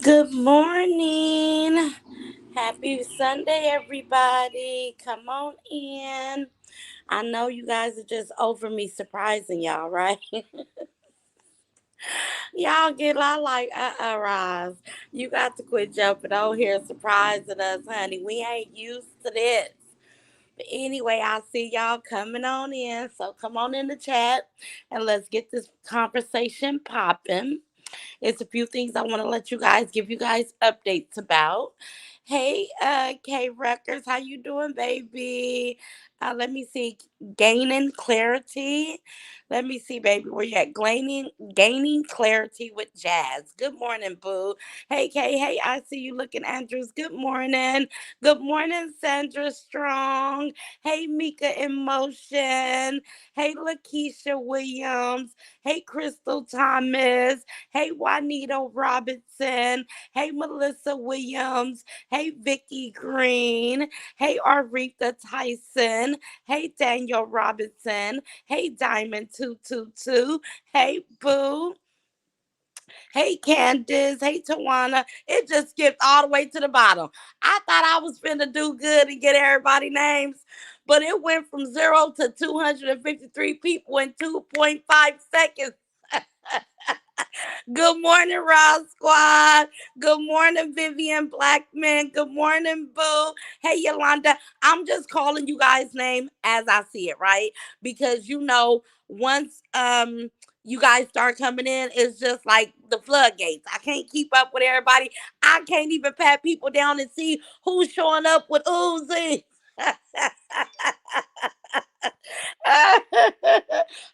Good morning. Happy Sunday, everybody. Come on in. I know you guys are just over me surprising y'all, right? Y'all get a lot like, Roz. You got to quit jumping on here surprising us, honey. We ain't used to this. But anyway, I see y'all coming on in. So come on in the chat and let's get this conversation popping. It's a few things I want to let you guys give you guys updates about. Hey, Kay Records, how you doing, baby? Let me see, gaining clarity. Let me see, baby, where you at? Gaining clarity with Jazz. Good morning, boo. Hey, Kay. Hey, I see you looking, Andrews. Good morning. Good morning, Sandra Strong. Hey, Mika Emotion. Hey, Lakeisha Williams. Hey, Crystal Thomas. Hey, Juanita Robinson. Hey, Melissa Williams. Hey, Vicky Green. Hey, Aretha Tyson. Hey, Daniel Robinson. Hey, Diamond 222. Hey, Boo. Hey, Candace. Hey, Tawana. It just skipped all the way to the bottom. I thought I was finna do good and get everybody names, but it went from 0 to 253 people in 2.5 seconds. Good morning, Raw Squad. Good morning, Vivian Blackman. Good morning, Boo. Hey, Yolanda. I'm just calling you guys' name as I see it, right? Because once you guys start coming in, it's just like the floodgates. I can't keep up with everybody. I can't even pat people down and see who's showing up with Uzi.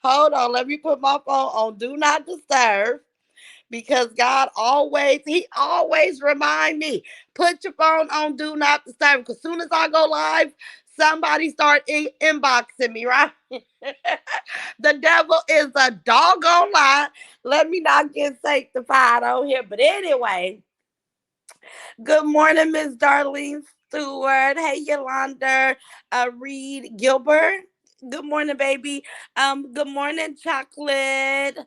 Hold on, let me put my phone on Do Not Disturb because he always remind me, put your phone on Do Not Disturb. Because soon as I go live, somebody start inboxing me, right? The devil is a doggone lie. Let me not get sanctified on here. But anyway, good morning, Miss Darlene Stewart. Hey, Yolanda Reed Gilbert. Good morning, baby. Good morning, Chocolate.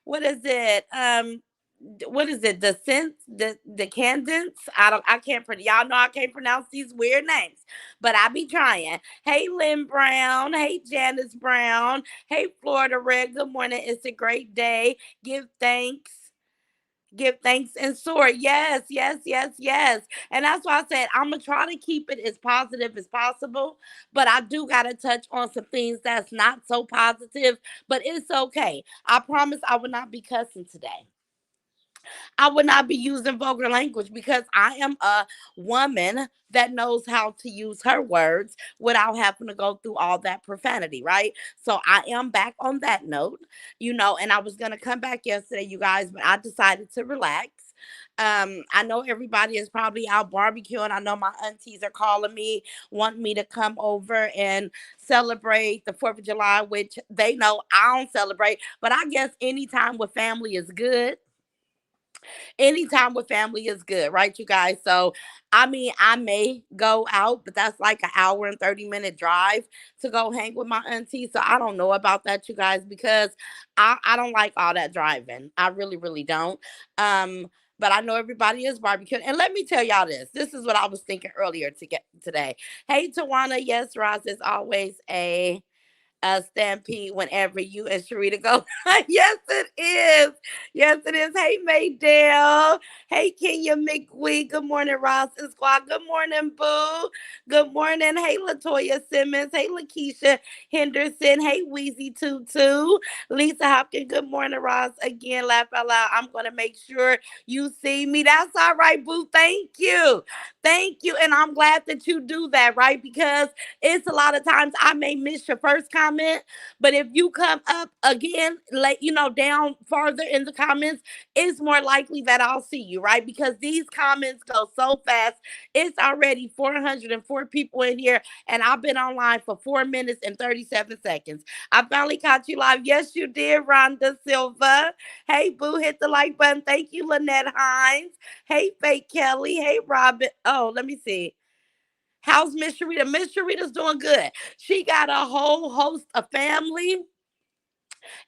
What is it? What is it? The Candence? I can't pronounce. Y'all know I can't pronounce these weird names, but I be trying. Hey, Lynn Brown. Hey, Janice Brown. Hey, Florida Red. Good morning. It's a great day. Give thanks. Give thanks and soar. Yes, yes, yes, yes. And that's why I said I'm gonna try to keep it as positive as possible. But I do gotta touch on some things that's not so positive. But it's okay. I promise I will not be cussing today. I would not be using vulgar language because I am a woman that knows how to use her words without having to go through all that profanity, right? So I am back on that note, and I was going to come back yesterday, you guys, but I decided to relax. I know everybody is probably out barbecuing. I know my aunties are calling me, wanting me to come over and celebrate the 4th of July, which they know I don't celebrate. But I guess anytime with family is good. Anytime with family is good, right, you guys? So, I mean, I may go out, but that's like an hour and 30-minute drive to go hang with my auntie. So, I don't know about that, you guys, because I don't like all that driving. I really, really don't. But I know everybody is barbecuing. And let me tell y'all this. This is what I was thinking earlier to get today. Hey, Tawana. Yes, Ross, is always a stampede whenever you and Sharita go. Yes, it is. Yes, it is. Hey, Maydale. Hey, Kenya McWee. Good morning, Ross and Squad. Good morning, Boo. Good morning. Hey, Latoya Simmons. Hey, Lakeisha Henderson. Hey, Wheezy Tutu. Lisa Hopkins. Good morning, Ross. Again, laugh out loud. I'm going to make sure you see me. That's all right, Boo. Thank you. Thank you. And I'm glad that you do that, right? Because it's a lot of times I may miss your first comment, but if you come up again, like down farther in the comments, it's more likely that I'll see you, right? Because these comments go so fast. It's already 404 people in here, and I've been online for 4 minutes and 37 seconds. I finally caught you live. Yes, you did, Rhonda Silva. Hey, Boo, hit the like button. Thank you, Lynette Hines. Hey, Fake Kelly. Hey, Robin. Oh, let me see. How's Miss Sharita? Miss Sharita's doing good. She got a whole host of family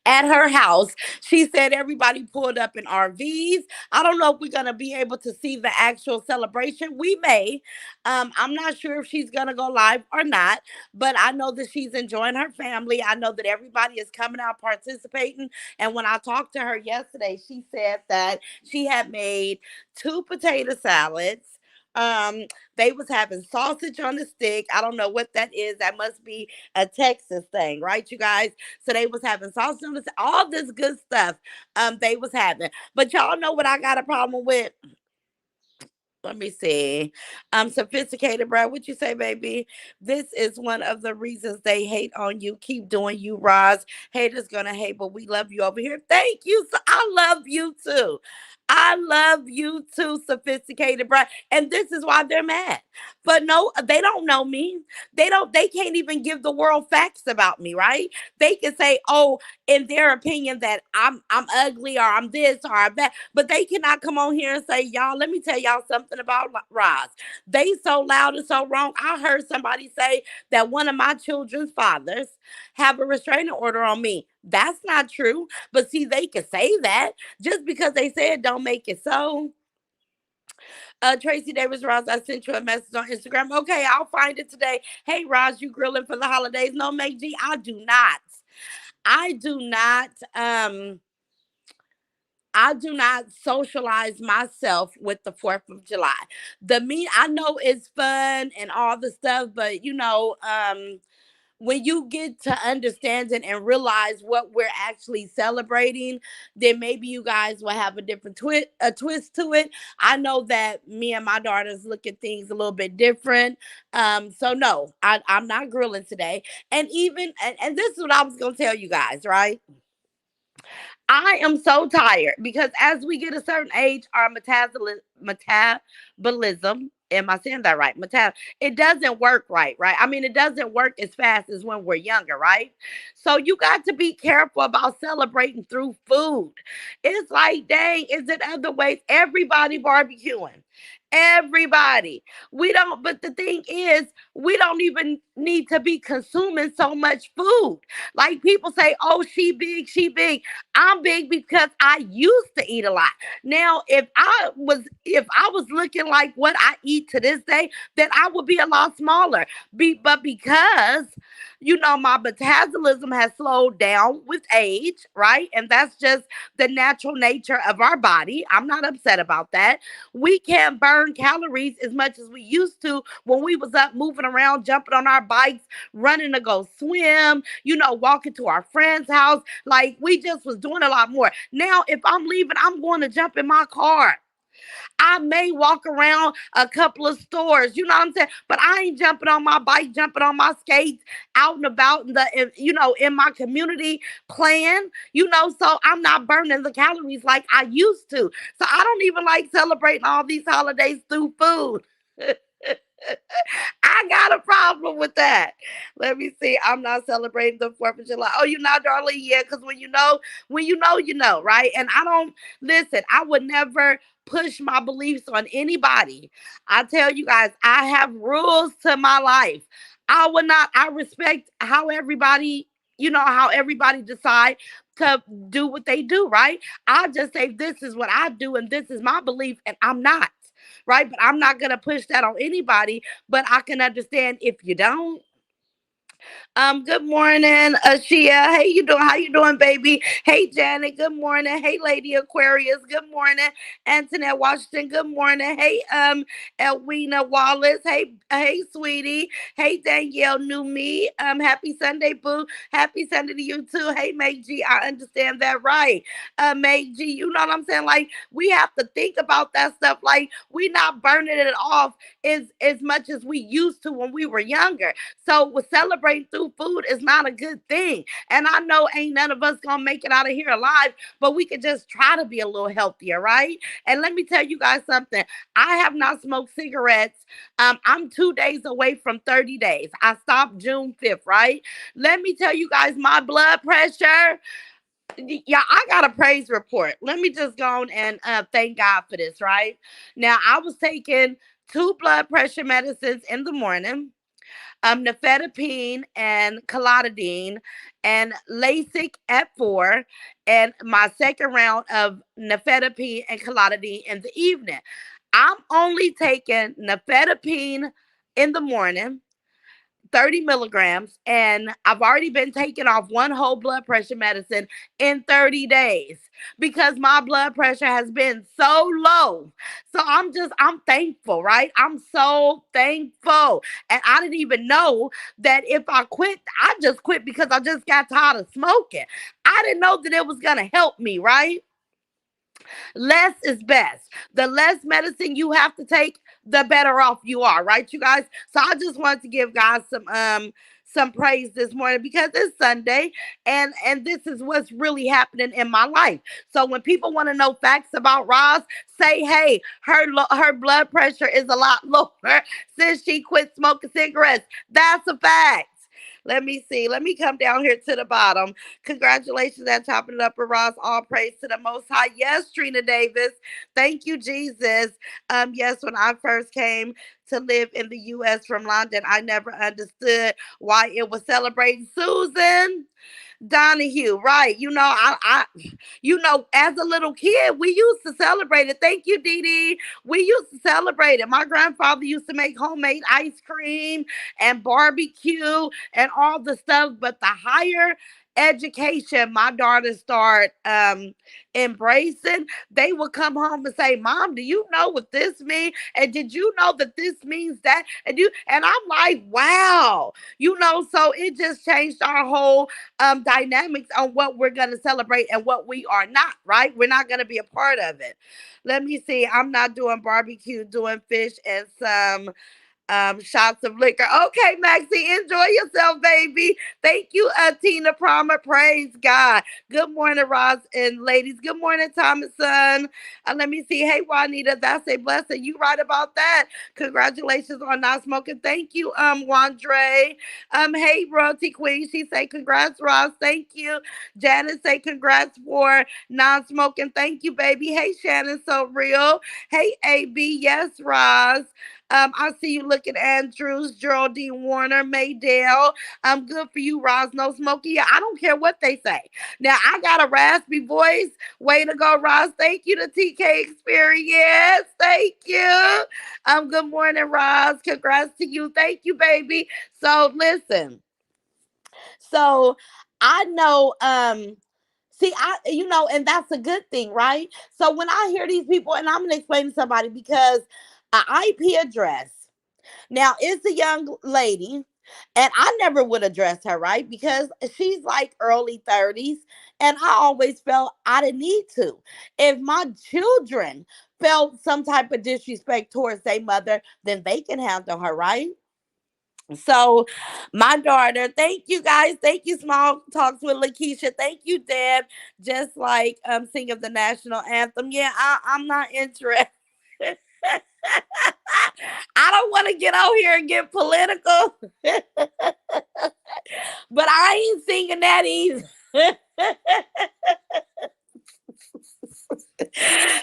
at her house. She said everybody pulled up in RVs. I don't know if we're gonna be able to see the actual celebration. We may. I'm not sure if she's gonna go live or not, but I know that she's enjoying her family. I know that everybody is coming out participating. And when I talked to her yesterday, she said that she had made two potato salads. Um, they was having sausage on the stick. I don't know what that is. That must be a Texas thing, right, you guys? So they was having sausage on the stick, all this good stuff. They was having. But y'all know what I got a problem with? Let me see. Sophisticated, bro. What you say, baby? This is one of the reasons they hate on you. Keep doing you, Roz. Haters gonna hate, but we love you over here. Thank you. So I love you too. I love you too, sophisticated, bro. And this is why they're mad. But no, they don't know me. They can't even give the world facts about me, right? They can say, oh, in their opinion that I'm ugly or I'm this or I'm that, but they cannot come on here and say, y'all, let me tell y'all something about Roz. They so loud and so wrong. I heard somebody say that one of my children's fathers have a restraining order on me. That's not true. But see, they can say that. Just because they say it don't make it so. Tracy Davis Ross, I sent you a message on Instagram. Okay, I'll find it today. Hey, Roz, you grilling for the holidays? No, Meg G, I do not. I do not. I do not socialize myself with the 4th of July. I know it's fun and all the stuff, but when you get to understanding and realize what we're actually celebrating, then maybe you guys will have a twist to it. I know that me and my daughters look at things a little bit different. So no, I'm not grilling today. And this is what I was gonna tell you guys, right? I am so tired because as we get a certain age, our metabolism, am I saying that right? It doesn't work right? I mean, it doesn't work as fast as when we're younger, right? So you got to be careful about celebrating through food. It's like, dang, is it other ways? Everybody barbecuing. Everybody. We don't, but the thing is, we don't even need to be consuming so much food. Like people say, oh, she big. I'm big because I used to eat a lot. Now, if I was looking like what I eat to this day, then I would be a lot smaller. But because my metabolism has slowed down with age, right? And that's just the natural nature of our body. I'm not upset about that. We can't burn calories as much as we used to when we was up moving around, jumping on our bikes, running to go swim, walking to our friend's house. Like we just was doing a lot more. Now, if I'm leaving, I'm going to jump in my car. I may walk around a couple of stores, you know what I'm saying? But I ain't jumping on my bike, jumping on my skates, out and about in my community playing, so I'm not burning the calories like I used to. So I don't even like celebrating all these holidays through food. I got a problem with that. Let me see. I'm not celebrating the 4th of July. Oh, you not, darling? Yeah, because right? And I don't listen, I would never push my beliefs on anybody. I tell you guys, I have rules to my life. I respect how everybody decide to do what they do, right? I just say this is what I do and this is my belief, and I'm not right? But I'm not gonna push that on anybody. But I can understand if you don't. Good morning, Ashia. Hey, you doing? How you doing, baby? Hey, Janet. Good morning. Hey, Lady Aquarius. Good morning, Antoinette Washington. Good morning. Hey, Elwina Wallace. Hey, sweetie. Hey, Danielle New Me. Happy Sunday, boo. Happy Sunday to you too. Hey, Meg G. I understand that, right? Meg G. You know what I'm saying? Like we have to think about that stuff. Like we not burning it off as much as we used to when we were younger. So with celebrating through food is not a good thing. And I know ain't none of us gonna make it out of here alive, but we could just try to be a little healthier, right? And let me tell you guys something. I have not smoked cigarettes. I'm 2 days away from 30 days. I stopped June 5th, right? Let me tell you guys, my blood pressure. Yeah, I got a praise report. Let me just go on and thank God for this, right? Now, I was taking two blood pressure medicines in the morning. nifedipine and colodidine, and Lasix at 4, and my second round of nifedipine and colodidine in the evening. I'm only taking nifedipine in the morning, 30 milligrams, and I've already been taking off one whole blood pressure medicine in 30 days because my blood pressure has been so low. So I'm thankful, right? I'm so thankful. And I didn't even know that if I quit, I just quit because I just got tired of smoking. I didn't know that it was going to help me, right? Less is best. The less medicine you have to take, the better off you are, right, you guys? So I just wanted to give God some praise this morning because it's Sunday, and this is what's really happening in my life. So when people want to know facts about Roz, say, hey, her blood pressure is a lot lower since she quit smoking cigarettes. That's a fact. Let me see. Let me come down here to the bottom. Congratulations at Chopping It Up with Ross. All praise to the Most High. Yes, Trina Davis. Thank you, Jesus. Yes, when I first came to live in the U.S. from London, I never understood why it was celebrating Susan Donahue, right? As a little kid, we used to celebrate it. Thank you, Dee Dee. We used to celebrate it. My grandfather used to make homemade ice cream and barbecue and all the stuff. But the higher education my daughters start embracing, they would come home and say, Mom, do you know what this means? And did you know that this means that? And I'm like, wow. So it just changed our whole dynamics on what we're going to celebrate and what we are not, right? We're not going to be a part of it. Let me see. I'm not doing barbecue, doing fish and some shots of liquor. Okay, Maxie, enjoy yourself, baby. Thank you, Tina Palmer. Praise God. Good morning, Roz and ladies. Good morning, Thomason. Let me see. Hey, Juanita, that's a blessing. You right about that. Congratulations on not smoking. Thank you, Wandre. Hey, Royalty Queen. She say congrats, Roz. Thank you. Janice say congrats for non-smoking. Thank you, baby. Hey, Shannon, so real. Hey, AB. Yes, Roz. I see you looking Andrews, Geraldine Warner, Maydale. Good for you, Roz. No smoking. Yeah, I don't care what they say. Now I got a raspy voice. Way to go, Roz. Thank you to TK Experience. Thank you. Good morning, Roz. Congrats to you. Thank you, baby. So listen. So I know see, and that's a good thing, right? So when I hear these people, and I'm gonna explain to somebody because an IP address. Now, it's a young lady, and I never would address her, right? Because she's like early 30s, and I always felt I didn't need to. If my children felt some type of disrespect towards their mother, then they can handle her, right? So, my daughter, thank you guys. Thank you, Small Talks with Lakeisha. Thank you, Deb. Just like singing the national anthem. Yeah, I'm not interested. I don't want to get out here and get political, but I ain't singing that either.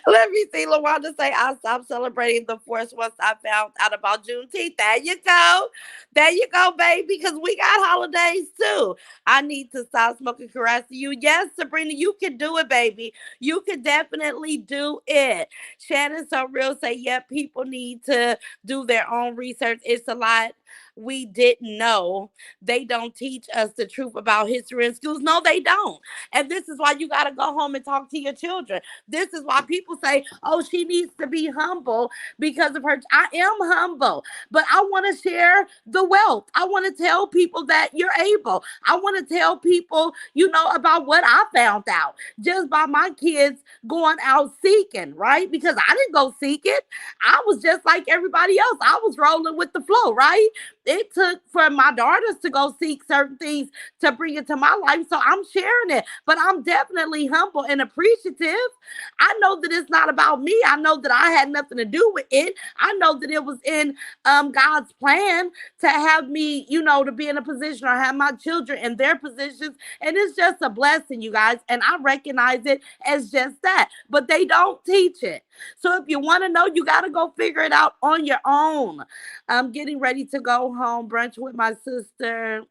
Let me see. LaWanda say, I stopped celebrating the force once I found out about Juneteenth. There you go. There you go, baby, because we got holidays too. I need to stop smoking. Caress you. Yes, Sabrina, you can do it, baby. You can definitely do it. Shannon So Real say, yep, people need to do their own research. It's a lot we didn't know. They don't teach us the truth about history in schools. No, they don't. And this is why you got to go home and talk to your children. This is why people say, oh, she needs to be humble because of her. I am humble, but I want to share the wealth. I want to tell people that you're able. I want to tell people, about what I found out just by my kids going out seeking, right? Because I didn't go seek it. I was just like everybody else. I was rolling with the flow, right? It took for my daughters to go seek certain things to bring it to my life. So I'm sharing it, but I'm definitely humble and appreciative. I know that it's not about me. I know that I had nothing to do with it. I know that it was in God's plan to have me, to be in a position or have my children in their positions. And it's just a blessing, you guys. And I recognize it as just that. But they don't teach it. So if you want to know, you got to go figure it out on your own. I'm getting ready to go go home, brunch with my sister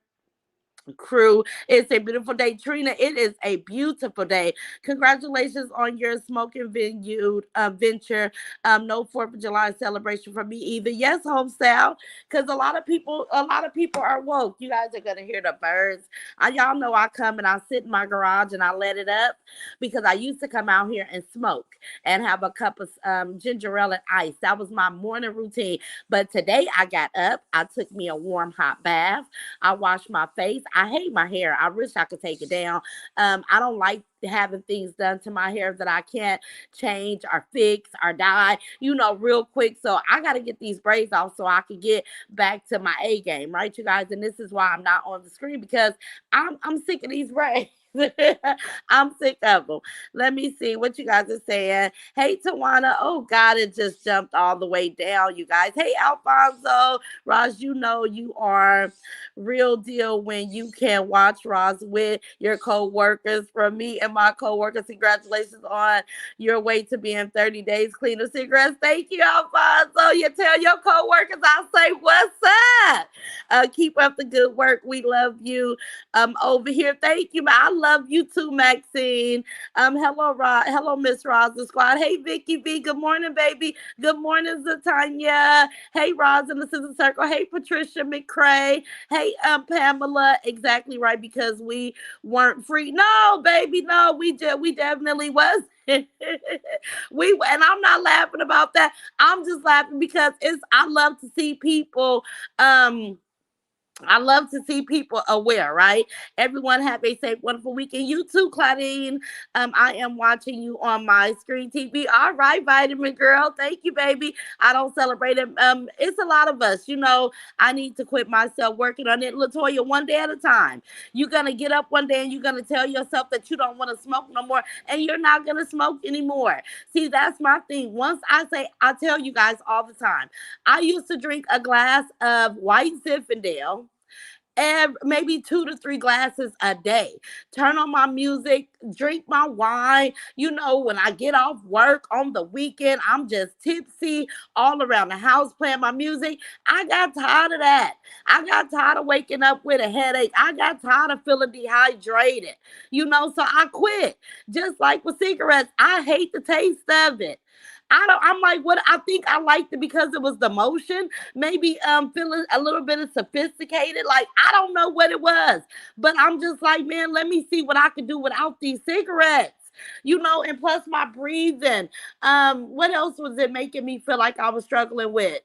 crew. It's a beautiful day. Trina, it is a beautiful day. Congratulations on your smoking venue venture. No 4th of July celebration for me either. Yes, homestyle, because a lot of people are woke. You guys are gonna hear the birds. Y'all know I come and I sit in my garage and I let it up because I used to come out here and smoke and have a cup of ginger ale and ice. That was my morning routine. But today I got up, I took me a warm hot bath, I wash my face. I hate my hair. I wish I could take it down. I don't like having things done to my hair that I can't change or fix or dye, real quick. So I got to get these braids off so I can get back to my A game, right, you guys? And this is why I'm not on the screen because I'm sick of these braids. I'm sick of them. Let me see what you guys are saying. Hey, Tawana. Oh, God, it just jumped all the way down, you guys. Hey, Alfonso. Roz, you know you are real deal when you can watch Roz with your co-workers. From me and my co-workers, congratulations on your way to being 30 days clean of cigarettes. Thank you, Alfonso. You tell your co-workers I say what's up. Keep up the good work. We love you over here. Thank you. I love you too, Maxine. Hello, hello, Miss Roz the squad. Hey, Vicky V. Good morning, baby. Good morning, Zatanya. Hey, Roz in the Sister Circle. Hey, Patricia McCray. Hey, Pamela. Exactly right, because we weren't free. No, baby, no, we definitely was. And I'm not laughing about that. I'm just laughing because I love to see people I love to see people aware, right? Everyone have a safe, wonderful weekend. You too, Claudine. I am watching you on my screen TV. All right, Vitamin Girl. Thank you, baby. I don't celebrate it. It's a lot of us. I need to quit myself working on it. Latoya, one day at a time. You're gonna get up one day and you're gonna tell yourself that you don't want to smoke no more, and you're not gonna smoke anymore. See, that's my thing. I tell you guys all the time. I used to drink a glass of white Zinfandel maybe 2 to 3 glasses a day. Turn on my music, drink my wine. When I get off work on the weekend, I'm just tipsy all around the house playing my music. I got tired of that. I got tired of waking up with a headache. I got tired of feeling dehydrated. So I quit. Just like with cigarettes, I hate the taste of it. I'm like, what? I think I liked it because it was the motion, maybe feeling a little bit of sophisticated. Like, I don't know what it was, but I'm just like, man, let me see what I can do without these cigarettes. And plus my breathing. What else was it making me feel like I was struggling with?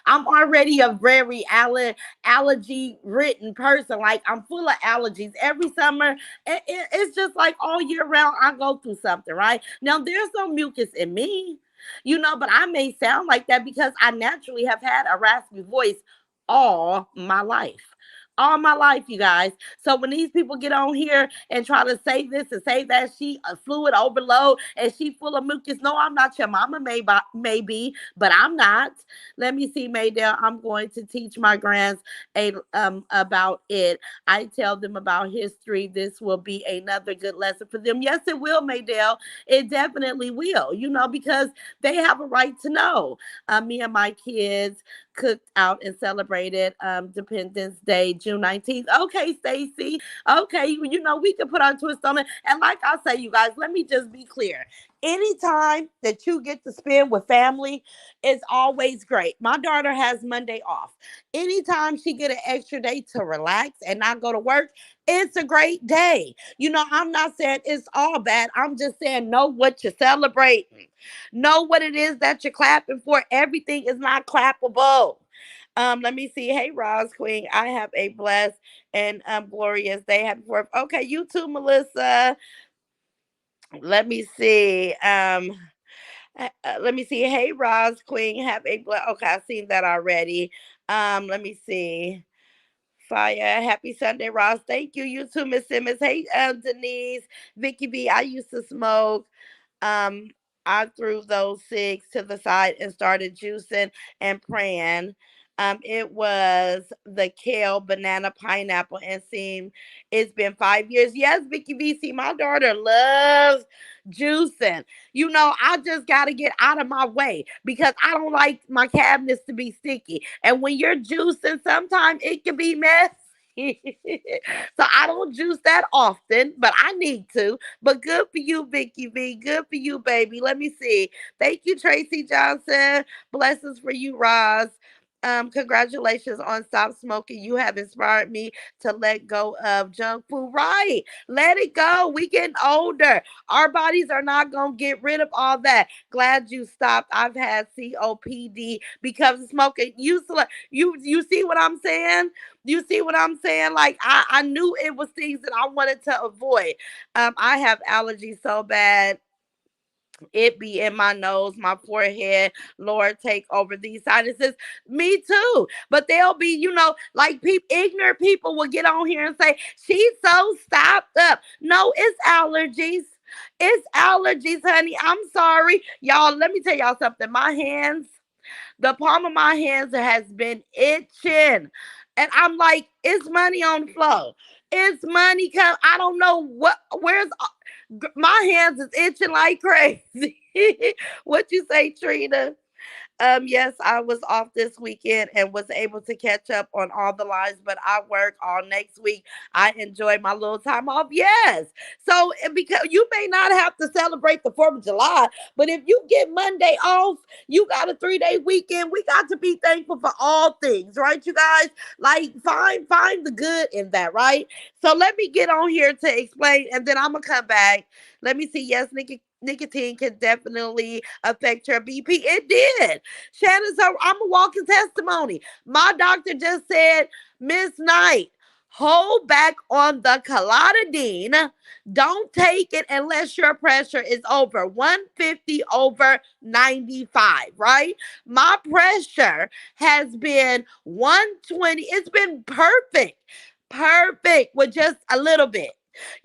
I'm already a very allergy ridden person. Like, I'm full of allergies. Every summer, it's just like all year round, I go through something, right? Now, there's no mucus in me, but I may sound like that because I naturally have had a raspy voice all my life. All my life, you guys. So when these people get on here and try to say this and say that, she a fluid overload and she full of mucus. No, I'm not. Your mama maybe, but I'm not. Let me see, Maydell. I'm going to teach my grands about it. I tell them about history. This will be another good lesson for them. Yes, it will, Maydell. It definitely will. Because they have a right to know. Me and my kids cooked out and celebrated Dependence Day, June 19th. Okay, Stacy. Okay, we can put our twist on it. And like I say, you guys, let me just be clear. Anytime that you get to spend with family is always great. My daughter has Monday off. Anytime she get an extra day to relax and not go to work, it's a great day. I'm not saying it's all bad. I'm just saying know what you're celebrating. Know what it is that you're clapping for. Everything is not clappable. Let me see. Hey, Roz Queen. I have a blessed and glorious day. Happy 4th. Okay, you too, Melissa. Let me see. Let me see. Hey, Roz Queen. Have a blessed. Okay, I've seen that already. Let me see. Fire. Happy Sunday, Ross. Thank you. You too, Miss Simmons. Hey, Denise. Vicky B. I used to smoke. Um, I threw those cigs to the side and started juicing and praying. It was the kale, banana, pineapple, and seem. It's been 5 years. Yes, Vicky VC, my daughter loves juicing. I just got to get out of my way because I don't like my cabinets to be sticky. And when you're juicing, sometimes it can be messy. So I don't juice that often, but I need to. But good for you, Vicky V. Good for you, baby. Let me see. Thank you, Tracy Johnson. Blessings for you, Roz. Congratulations on stop smoking. You have inspired me to let go of junk food. Right. Let it go. We getting older. Our bodies are not gonna get rid of all that. Glad you stopped. I've had COPD because of smoking. You see what I'm saying? You see what I'm saying? Like I knew it was things that I wanted to avoid. I have allergies so bad it be in my nose, my forehead. Lord, take over these sinuses. Me too. But they'll be, like ignorant people will get on here and say, she's so stopped up. No, it's allergies. It's allergies, honey. I'm sorry. Y'all, let me tell y'all something. The palm of my hands has been itching. And I'm like, it's money on the floor. It's money because I don't know my hands is itching like crazy. What you say, Trina? Yes, I was off this weekend and was able to catch up on all the lines, but I work all next week. I enjoy my little time off. Yes. So because you may not have to celebrate the 4th of July, but if you get Monday off, you got a 3-day weekend. We got to be thankful for all things, right, you guys? Like find the good in that, right? So let me get on here to explain, and then I'm gonna come back. Let me see. Yes, nicotine can definitely affect your BP. It did. Shannon, so I'm a walking testimony. My doctor just said, Miss Knight, hold back on the Colladine. Don't take it unless your pressure is over 150 over 95, right? My pressure has been 120. It's been perfect. Perfect with just a little bit.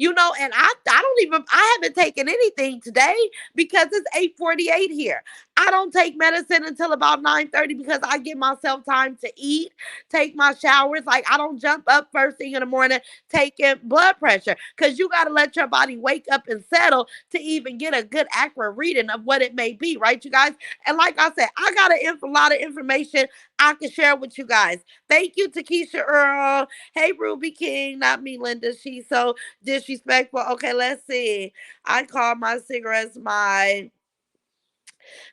And I haven't taken anything today because it's 8:48 here. I don't take medicine until about 9:30 because I give myself time to eat, take my showers. Like I don't jump up first thing in the morning taking blood pressure because you got to let your body wake up and settle to even get a good accurate reading of what it may be, right, you guys? And like I said, I got a lot of information I can share with you guys. Thank you, Takesha Earl. Hey, Ruby King, not me, Linda. She's so disrespectful. Okay, let's see. I call my cigarettes my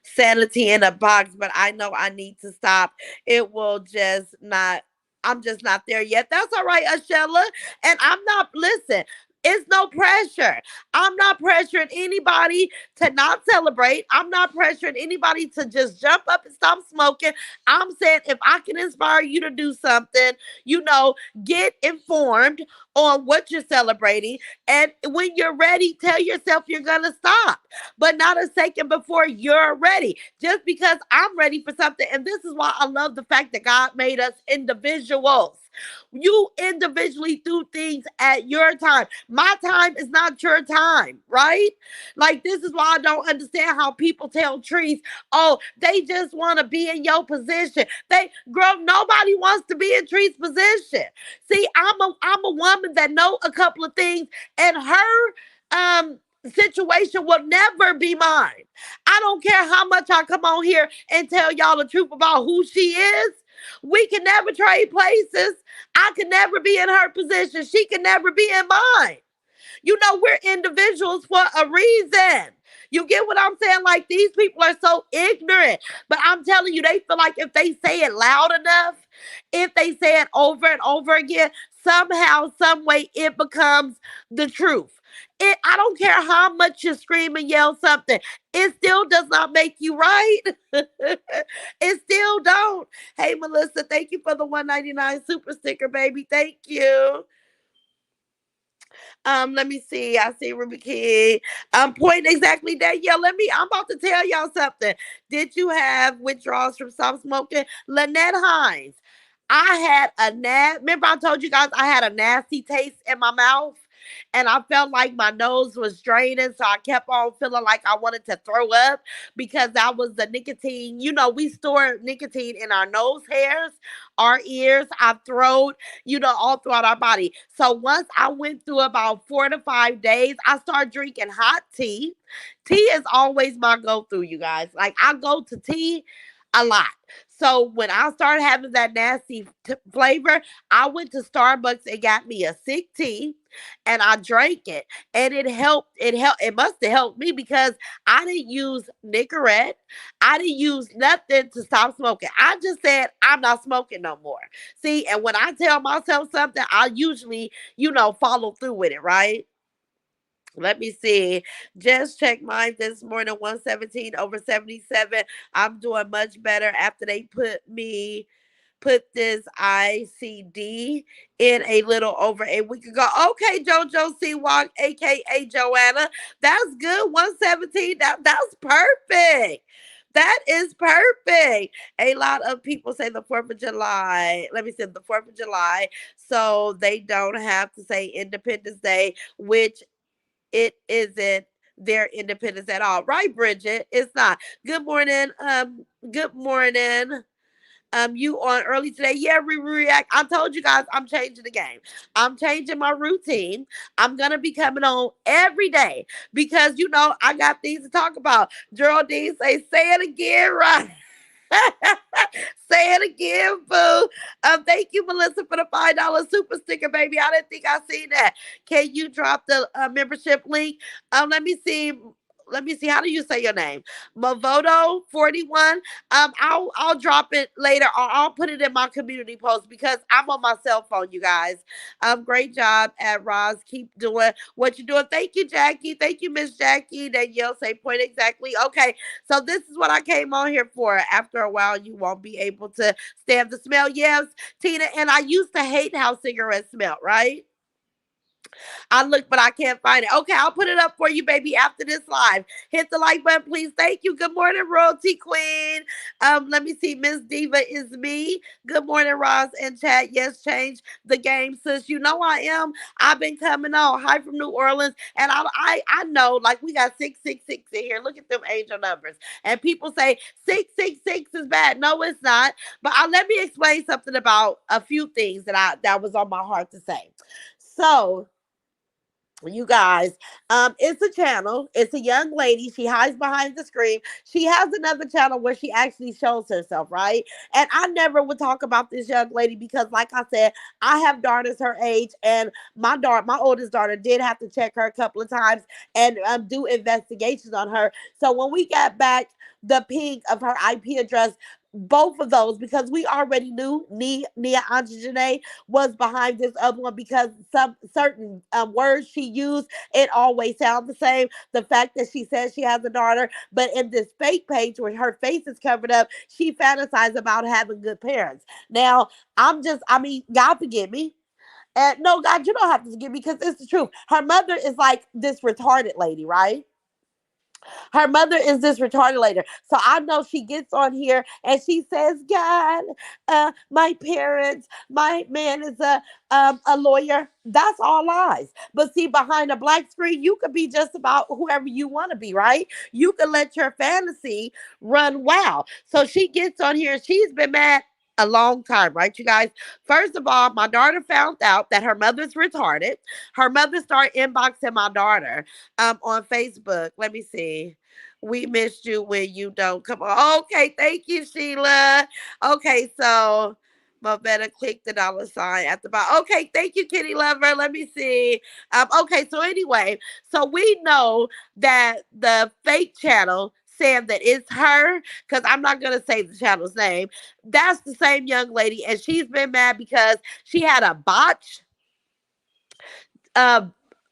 sanity in a box, but I know I need to stop. It will just not. I'm just not there yet. That's all right, Ashella. And I'm not, listen, it's no pressure. I'm not pressuring anybody to not celebrate. I'm not pressuring anybody to just jump up and stop smoking. I'm saying if I can inspire you to do something, you know, get informed on what you're celebrating. And when you're ready, tell yourself you're going to stop, but not a second before you're ready. Just because I'm ready for something. And this is why I love the fact that God made us individuals. You individually do things at your time. My time is not your time, right? Like, this is why I don't understand how people tell trees, oh, they just want to be in your position. Girl, nobody wants to be in tree's position. See, I'm a woman that know a couple of things, and her situation will never be mine. I don't care how much I come on here and tell y'all the truth about who she is. We can never trade places. I can never be in her position. She can never be in mine. We're individuals for a reason. You get what I'm saying? Like, these people are so ignorant. But I'm telling you, they feel like if they say it loud enough, if they say it over and over again, somehow, some way, it becomes the truth. I don't care how much you scream and yell something. It still does not make you right. It still don't. Hey, Melissa, thank you for the 199 super sticker, baby. Thank you. Let me see. I see Ruby Kid. Point exactly that. Yeah, I'm about to tell y'all something. Did you have withdrawals from stop smoking? Lynette Hines. I had remember I told you guys I had a nasty taste in my mouth. and I felt like my nose was draining. So I kept on feeling like I wanted to throw up because that was the nicotine. You know, we store nicotine in our nose hairs, our ears, our throat, all throughout our body. So once I went through about 4 to 5 days, I started drinking hot tea. Tea is always my go through, you guys. Like, I go to tea a lot. So when I started having that nasty flavor, I went to Starbucks and got me a sick tea, and I drank it, and it helped. It helped. It must have helped me because I didn't use Nicorette. I didn't use nothing to stop smoking. I just said I'm not smoking no more. See, and when I tell myself something, I usually, follow through with it, right? Let me see. Just check mine this morning, 117 over 77. I'm doing much better after they put this ICD in a little over a week ago. Okay, JoJo C Walk, aka Joanna. That's good. 117. That's perfect. That is perfect. A lot of people say the 4th of July. Let me say the 4th of July. So they don't have to say Independence Day, which it isn't their independence at all. Right, Bridget? It's not. Good morning. Good morning. You on early today? Yeah, react. I told you guys I'm changing the game. I'm changing my routine. I'm gonna be coming on every day because I got things to talk about. Geraldine say it again, right? Say it again, boo. Thank you, Melissa, for the $5 super sticker, baby. I didn't think I seen that. Can you drop the membership link? Let me see. Let me see. How do you say your name? Mavoto 41. I'll drop it later, or I'll put it in my community post because I'm on my cell phone, you guys. Great job at Roz. Keep doing what you're doing. Thank you, Jackie. Thank you, Miss Jackie. Danielle say point exactly. Okay, so this is what I came on here for. After a while, you won't be able to stand the smell. Yes, Tina, and I used to hate how cigarettes smelled, right? I look, but I can't find it. Okay, I'll put it up for you, baby, after this live. Hit the like button, please. Thank you. Good morning, Royalty Queen. Let me see. Miss Diva is me. Good morning, Ross and chat. Yes, change the game, sis. You know I am. I've been coming on. Hi from New Orleans. And I know, like, we got 666 in here. Look at them angel numbers. And people say 666 is bad. No, it's not. But let me explain something about a few things that was on my heart to say. So, you guys, it's a channel. It's a young lady. She hides behind the screen. She has another channel where she actually shows herself, right? And I never would talk about this young lady because, like I said, I have daughters her age, and my oldest daughter, did have to check her a couple of times and do investigations on her. So when we got back the ping of her IP address, both of those, because we already knew Nia Angelinae was behind this other one because some certain words she used, it always sounds the same. The fact that she says she has a daughter, but in this fake page where her face is covered up, she fantasizes about having good parents. Now, I mean, God forgive me. And no, God, you don't have to forgive me because it's the truth. Her mother is like this retarded lady, right? Her mother is this retarded lady. So I know she gets on here and she says, God, my parents, my man is a lawyer. That's all lies. But see, behind a black screen, you could be just about whoever you want to be, right? You can let your fantasy run wild. So she gets on here and she's been mad a long time, right, you guys? First of all, my daughter found out that her mother's retarded. Her mother started inboxing my daughter on Facebook. Let me see. We missed you when you don't come on. Okay, thank you, Sheila. Okay, so better click the dollar sign at the bottom. Okay, thank you, Kitty Lover. Let me see. Okay, so anyway, so we know that the fake channel saying that it's her, because I'm not gonna say the channel's name. That's the same young lady, and she's been mad because she had a botch.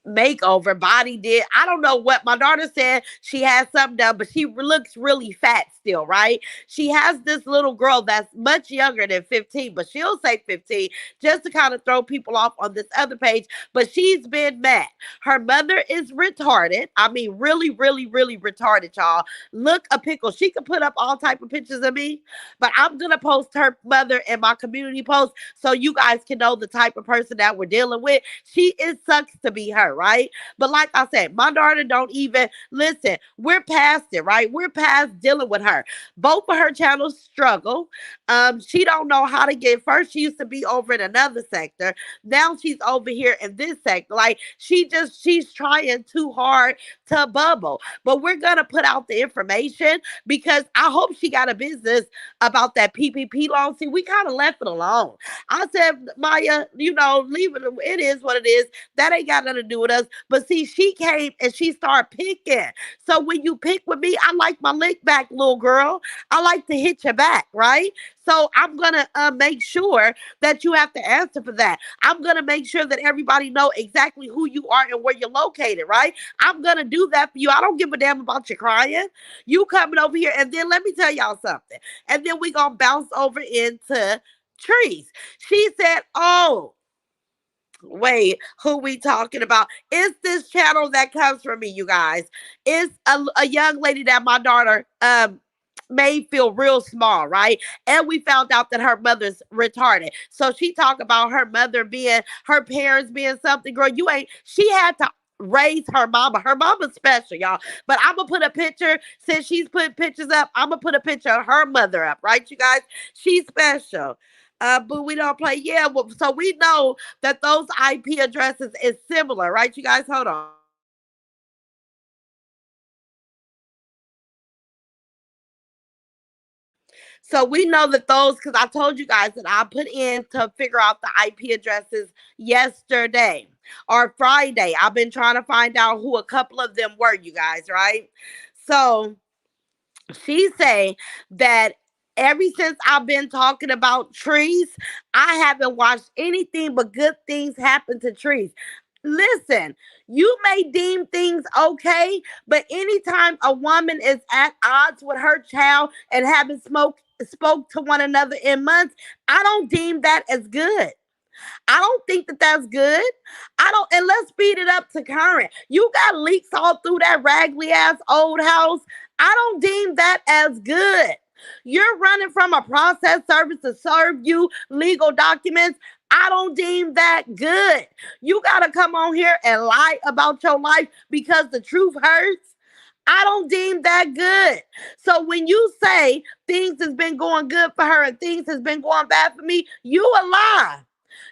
makeover, body did. I don't know what my daughter said. She has something done, but she looks really fat still, right? She has this little girl that's much younger than 15, but she'll say 15 just to kind of throw people off on this other page. But she's been mad. Her mother is retarded. I mean, really, really, really retarded, y'all. Look a pickle. She could put up all type of pictures of me, but I'm gonna post her mother in my community post so you guys can know the type of person that we're dealing with. She it sucks to be her, right? But like I said, my daughter don't even listen. We're past it, right? We're past dealing with her. Both of her channels struggle. She don't know how to get. First, she used to be over in another sector. Now she's over here in this sector. Like she's trying too hard to bubble. But we're gonna put out the information because I hope she got a business about that PPP loan. See, we kind of left it alone. I said, Maya, leave it. It is what it is. That ain't got nothing to do with us. But see, she came and she started picking. So when you pick with me, I like my lick back, little girl. I like to hit your back, right? So I'm gonna make sure that you have to answer for that. I'm gonna make sure that everybody know exactly who you are and where you're located, right? I'm gonna do that for you. I don't give a damn about you crying. You coming over here, and then let me tell y'all something. And then we gonna bounce over into trees. She said, "Oh, wait, who we talking about? It's this channel that comes from me, you guys. It's a young lady that my daughter made feel real small, right? And we found out that her mother's retarded. So she talked about her mother being, her parents being something. Girl, you ain't, she had to raise her mama. Her mama's special, y'all. But I'm gonna put a picture, since she's putting pictures up, I'm gonna put a picture of her mother up, right, you guys? She's special. But we don't play. Yeah, well, so we know that those IP addresses is similar, right, you guys? Hold on. So we know that those, because I told you guys that I put in to figure out the IP addresses yesterday or Friday. I've been trying to find out who a couple of them were, you guys, right? So she say that ever since I've been talking about trees, I haven't watched anything but good things happen to trees. Listen, you may deem things okay, but anytime a woman is at odds with her child and haven't spoke to one another in months, I don't deem that as good. I don't think that that's good. I don't, and let's speed it up to current. You got leaks all through that raggedy ass old house. I don't deem that as good. You're running from a process service to serve you legal documents. I don't deem that good. You got to come on here and lie about your life because the truth hurts. I don't deem that good. So when you say things has been going good for her and things has been going bad for me, you a lie.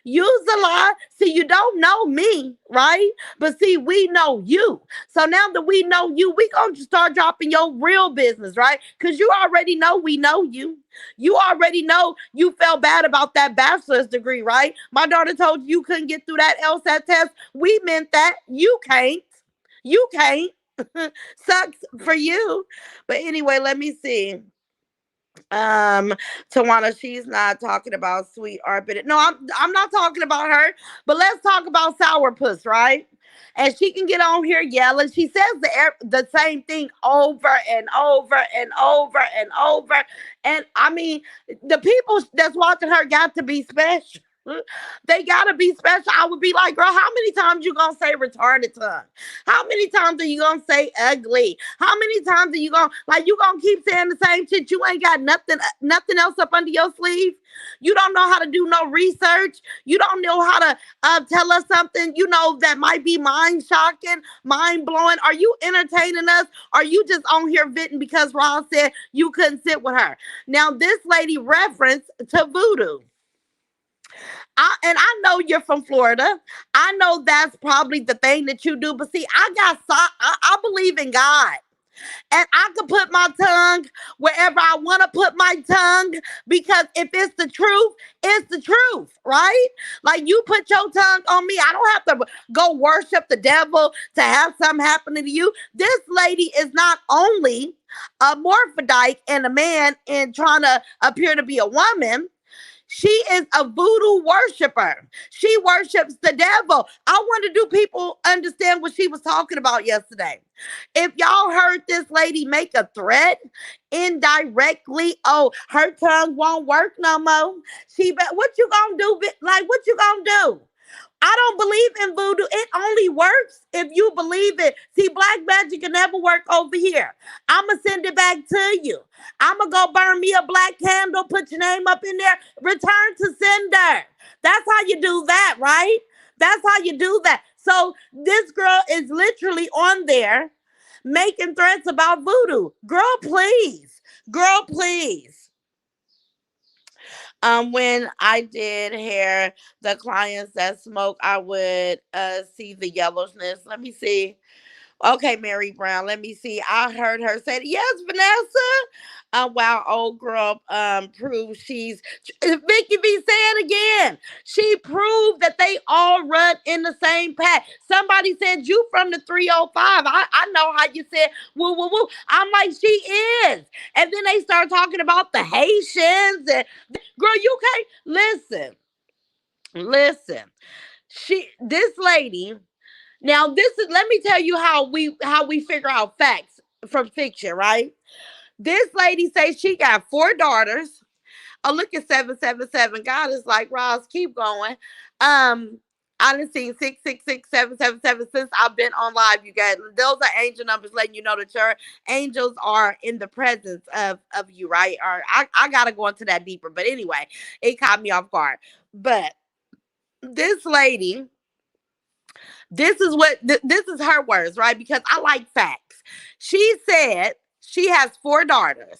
Use a lie. See, you don't know me, right? But see, we know you. So now that we know you, we gonna start dropping your real business, right? Because you already know we know you. You already know you felt bad about that bachelor's degree, right? My daughter told you you couldn't get through that LSAT test. We meant that. You can't. You can't. Sucks for you. But anyway, let me see. um Tawana, she's not talking about sweet Arpit. No, I'm not talking about her, but let's talk about sourpuss, right? And she can get on here yelling. She says the same thing over and over and over and over. And I mean, the people that's watching her got to be special. They gotta be special. I would be like, girl, how many times you gonna say retarded tongue? How many times are you gonna say ugly? How many times are you gonna like you gonna keep saying the same shit? You ain't got nothing else up under your sleeve. You don't know how to do no research. You don't know how to tell us something, that might be mind shocking, mind blowing. Are you entertaining us? Are you just on here venting because Ross said you couldn't sit with her? Now, this lady referenced to voodoo. And I know you're from Florida. I know that's probably the thing that you do. But see, I believe in God. And I can put my tongue wherever I want to put my tongue because if it's the truth, it's the truth, right? Like you put your tongue on me. I don't have to go worship the devil to have something happen to you. This lady is not only a morphodite and a man and trying to appear to be a woman. She is a voodoo worshiper. She worships the devil. I wonder, do people understand what she was talking about yesterday? If y'all heard this lady make a threat indirectly, oh, her tongue won't work no more. What you gonna do? Like, what you gonna do? I don't believe in voodoo. It only works if you believe it. See, black magic can never work over here. I'ma send it back to you. I'ma go burn me a black candle, put your name up in there, return to sender. That's how you do that, right? That's how you do that. So this girl is literally on there making threats about voodoo. Girl, please. Girl, please. When I did hair, the clients that smoke, I would see the yellowness. Let me see. Okay, Mary Brown. Let me see. I heard her say, "Yes, Vanessa." Wow, old girl proved Vicky B, say it again. She proved that they all run in the same path. Somebody said you from the 305. I know how you said woo woo woo. I'm like, she is. And then they start talking about the Haitians and girl, you can't listen. Listen. This lady, now this is, let me tell you how we figure out facts from fiction, right? This lady says she got four daughters. Oh, look at 777. God is like, Ross, keep going. I done seen 666 777 since I've been on live, you guys. Those are angel numbers letting you know that your angels are in the presence of you, right? Or I gotta go into that deeper. But anyway, it caught me off guard. But this lady, this is her words, right? Because I like facts. She said she has four daughters.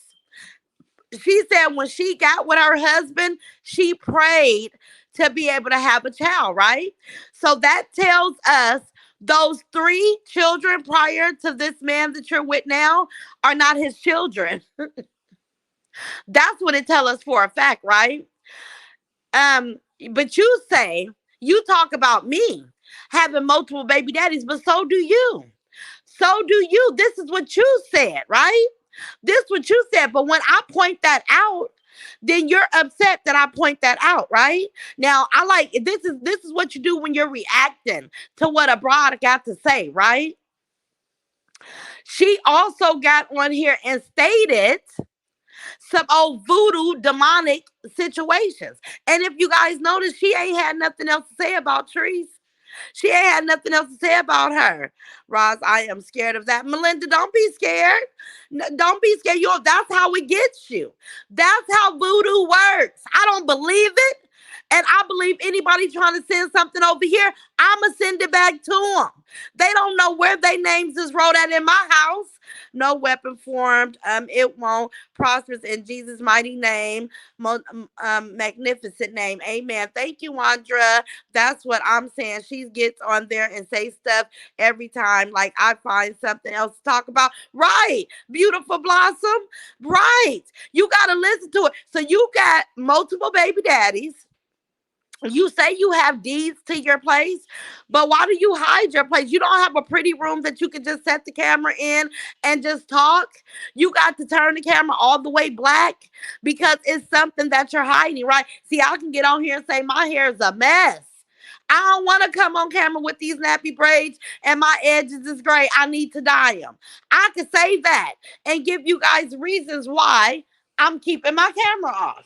She said when she got with her husband, she prayed to be able to have a child, right? So that tells us those three children prior to this man that you're with now are not his children. That's what it tells us for a fact, right? Um, but you talk about me having multiple baby daddies, but so do you. So do you. This is what you said, right? This is what you said. But when I point that out, then you're upset that I point that out, right? Now, I like this is what you do when you're reacting to what a broad got to say, right? She also got on here and stated some old voodoo demonic situations. And if you guys notice, she ain't had nothing else to say about Trees. She ain't had nothing else to say about her. Roz, I am scared of that. Melinda, don't be scared. Don't be scared. That's how it gets you. That's how voodoo works. I don't believe it. And I believe anybody trying to send something over here, I'ma send it back to them. They don't know where their names is wrote at in my house. No weapon formed. It won't prosper in Jesus' mighty name. Magnificent name. Amen. Thank you, Wandra. That's what I'm saying. She gets on there and say stuff every time. Like I find something else to talk about. Right. Beautiful Blossom. Right. You got to listen to it. So you got multiple baby daddies. You say you have deeds to your place, but why do you hide your place? You don't have a pretty room that you can just set the camera in and just talk. You got to turn the camera all the way black because it's something that you're hiding, right? See, I can get on here and say my hair is a mess. I don't want to come on camera with these nappy braids and my edges is gray. I need to dye them. I can say that and give you guys reasons why I'm keeping my camera off.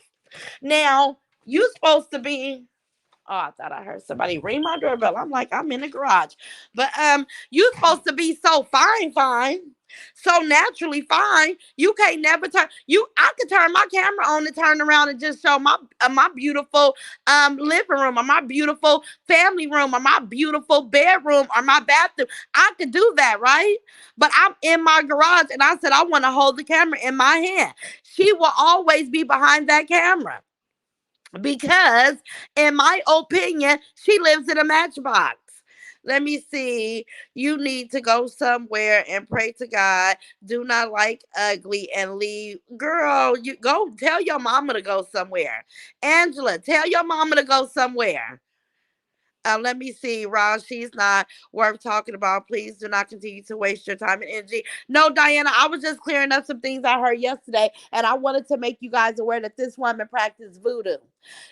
Now, you supposed to be, oh, I thought I heard somebody ring my doorbell. I'm like, I'm in the garage. But you supposed to be so fine, so naturally fine. You can't never turn I could turn my camera on and turn around and just show my beautiful living room or my beautiful family room or my beautiful bedroom or my bathroom. I could do that, right? But I'm in my garage and I said I want to hold the camera in my hand. She will always be behind that camera because, in my opinion, she lives in a matchbox. Let me see. You need to go somewhere and pray to God. Do not like ugly and leave. Girl, you go tell your mama to go somewhere. Angela, tell your mama to go somewhere. Let me see, Roz. She's not worth talking about. Please do not continue to waste your time and energy. No, Diana, I was just clearing up some things I heard yesterday, and I wanted to make you guys aware that this woman practiced voodoo.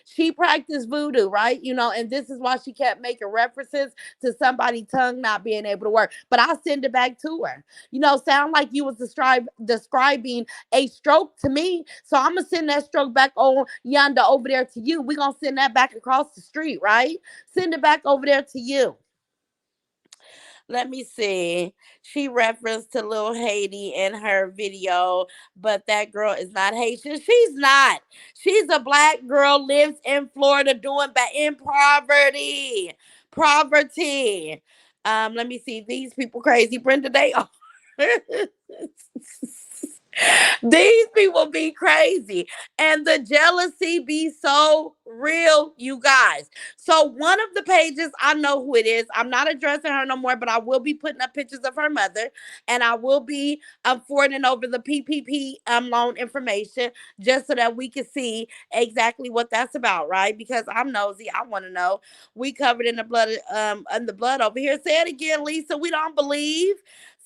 She practiced voodoo, right? And this is why she kept making references to somebody's tongue not being able to work. But I'll send it back to her. Sound like you was describing a stroke to me. So I'm gonna send that stroke back on yonder over there to you. We're gonna send that back across the street, right? Send it back over there to you. Let me see. She referenced to Lil Haiti in her video, but that girl is not Haitian. She's not. She's a black girl, lives in Florida, doing bad in poverty. Poverty. Let me see. These people crazy. Brenda, they are. These people be crazy. And the jealousy be so real, you guys. So, one of the pages, I know who it is. I'm not addressing her no more, but I will be putting up pictures of her mother. And I will be forwarding over the PPP loan information just so that we can see exactly what that's about, right? Because I'm nosy. I want to know. We covered in the blood over here. Say it again, Lisa. We don't believe.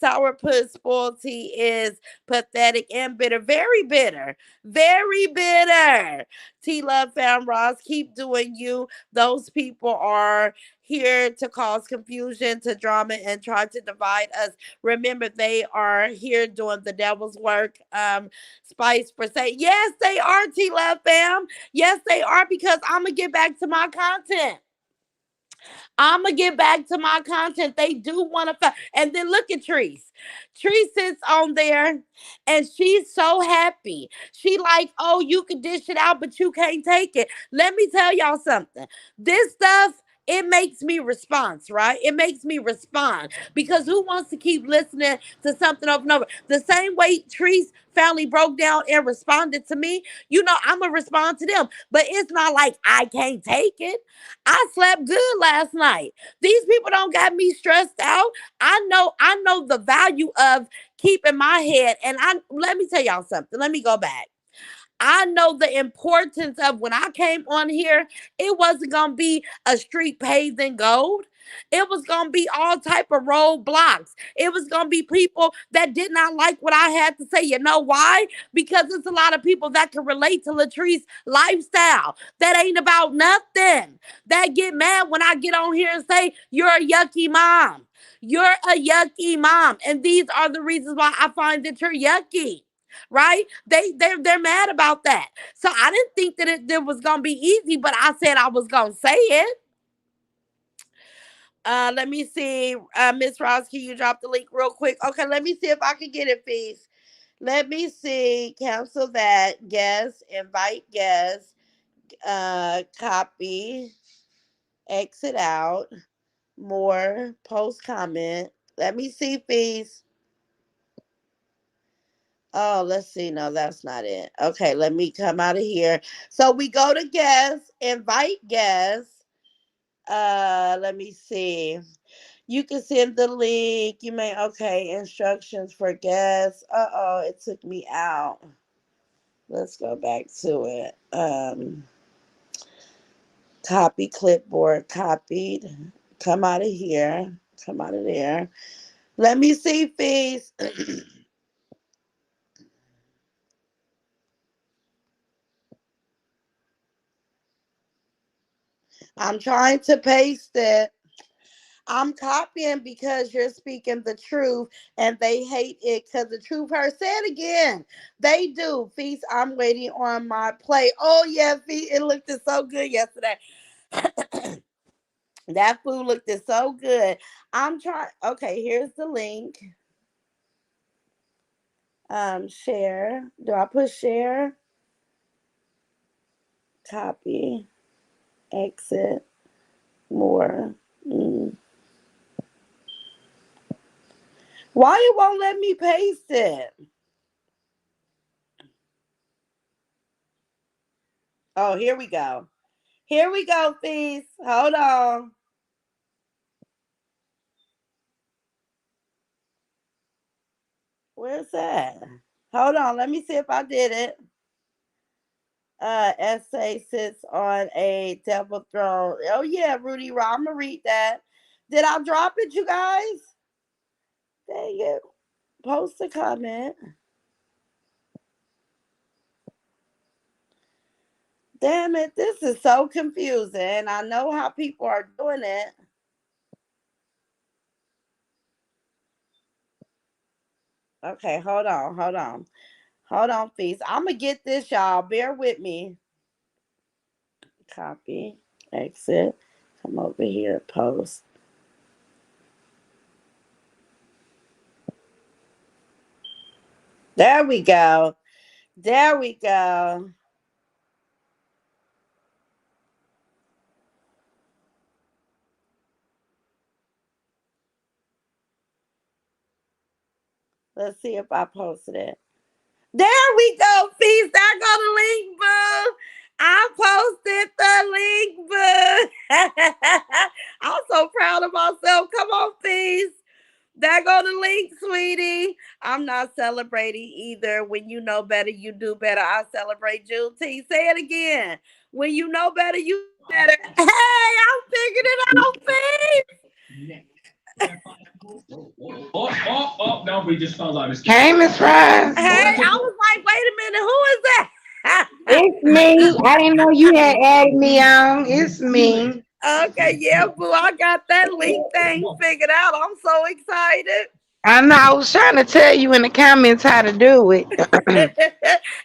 Sourpuss spoilty is pathetic and bitter. Very bitter. Very bitter. T Love Fam Ross, keep doing you. Those people are here to cause confusion, to drama, and try to divide us. Remember, they are here doing the devil's work. Spice per se. Yes, they are, T Love Fam. Yes, they are, because I'm gonna get back to my content. I'm gonna get back to my content. They do want to, and then look at Treese. Treese sits on there, and she's so happy. She like, oh, you can dish it out, but you can't take it. Let me tell y'all something. This stuff. It makes me respond, right? It makes me respond, because who wants to keep listening to something over and over? The same way Treese family broke down and responded to me, I'm gonna respond to them. But it's not like I can't take it. I slept good last night. These people don't got me stressed out. I know the value of keeping my head. And let me tell y'all something. Let me go back. I know the importance of, when I came on here, it wasn't gonna be a street paved in gold. It was gonna be all type of roadblocks. It was gonna be people that did not like what I had to say. You know why? Because it's a lot of people that can relate to Latrice's lifestyle. That ain't about nothing. That get mad when I get on here and say you're a yucky mom. You're a yucky mom, and these are the reasons why I find that you're yucky, right? They're mad about that. So I didn't think that it was gonna be easy, but I said I was gonna say it. Let me see. Miss Ross, can you drop the link real quick? Okay, let me see if I can get it, Feast. Let me see. Cancel that. Guest, invite guest, copy, exit out, more, post comment. Let me see, Feast. Oh, let's see. No, that's not it. Okay, let me come out of here. So we go to guests, invite guests. Let me see. You can send the link. You may, okay, instructions for guests. Uh-oh, it took me out. Let's go back to it. Copy clipboard, copied. Come out of here. Come out of there. Let me see, Feast. I'm trying to paste it. I'm copying because you're speaking the truth, and they hate it because the truth hurts. Say it again. They do. Feast, I'm waiting on my plate. Oh, yeah, Feast. It looked so good yesterday. That food looked so good. I'm trying. Okay, here's the link. Share. Do I put share? Copy. Exit. More. Mm. Why you won't let me paste it? Oh, here we go. Here we go, Feast. Hold on. Where's that? Hold on. Let me see if I did it. Essay sits on a devil throne. Oh, yeah, Rudy Raw. I'm going to read that. Did I drop it, you guys? Dang it. Post a comment. Damn it, this is so confusing. I know how people are doing it. Okay, hold on, Feast. I'm gonna get this, y'all. Bear with me. Copy, exit, come over here, post. There we go. There we go. Let's see if I posted it. There we go, Feast. There go the link, boo. I posted the link, boo. I'm so proud of myself. Come on, Feast. There go the link, sweetie. I'm not celebrating either. When you know better, you do better. I celebrate Juneteenth. Say it again. When you know better, you do better. Hey, I'm figuring it out, Feast. Hey, Miss Ross. Hey, I was like, wait a minute, who is that? It's me. I didn't know you had added me on. It's me. Okay, yeah, boo. I got that link thing figured out. I'm so excited. I know. I was trying to tell you in the comments how to do it.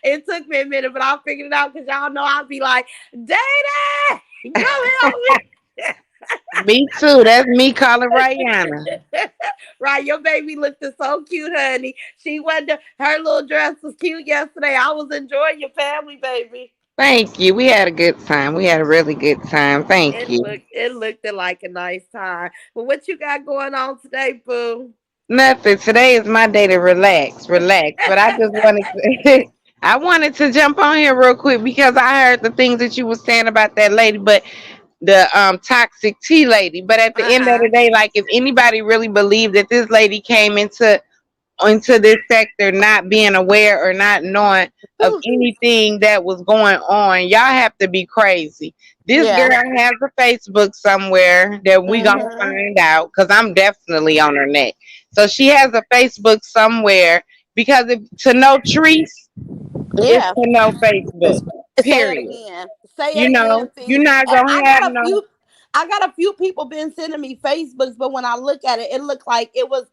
It took me a minute, but I figured it out because y'all know I'll be like, Dana, come help me. Me too. That's me calling Rihanna. Right, your baby looked so cute, honey. She went to, her little dress was cute yesterday. I was enjoying your family, baby. Thank you. We had a good time. We had a really good time. Thank you. It looked like a nice time. But what you got going on today, boo? Nothing. Today is my day to relax, relax. But I just wanted to, I wanted to jump on here real quick because I heard the things that you were saying about that lady, but the toxic tea lady. But at the end of Uh-huh. the day, like if anybody really believed that this lady came into this sector not being aware or not knowing of anything that was going on, y'all have to be crazy. This girl Yeah. has a Facebook somewhere that we gonna Mm-hmm. find out because I'm definitely on her neck. So she has a Facebook somewhere because if to know Treese is Yeah. to know Facebook. Say it Period. again. Say it You again, know, you're please. not And gonna have no. I got a few people been sending me Facebooks, but when I look at it, it looked like it was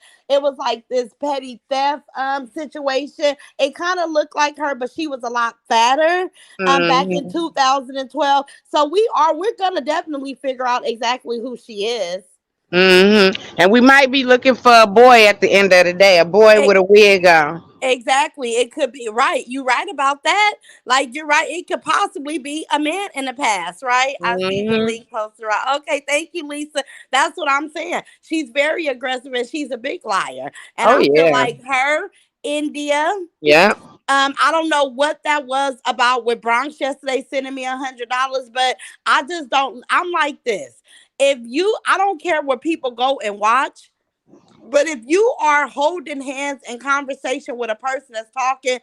like this petty theft situation. It kind of looked like her, but she was a lot fatter back in Hmm. 2012. So we're gonna definitely figure out exactly who she is. And we might be looking for a boy at the end of the day, a boy with a wig on. Exactly. It could be right. You right about that. Like you're right. It could possibly be a man in the past, right? I see the Hmm. link posted right. Okay, thank you, Lisa. That's what I'm saying. She's very aggressive and she's a big liar. And Oh I feel yeah, like her, India, yeah, I don't know what that was about with Bronx yesterday sending me $100, but I just don't. I'm like this. If you, I don't care where people go and watch. But if you are holding hands in conversation with a person that's talking,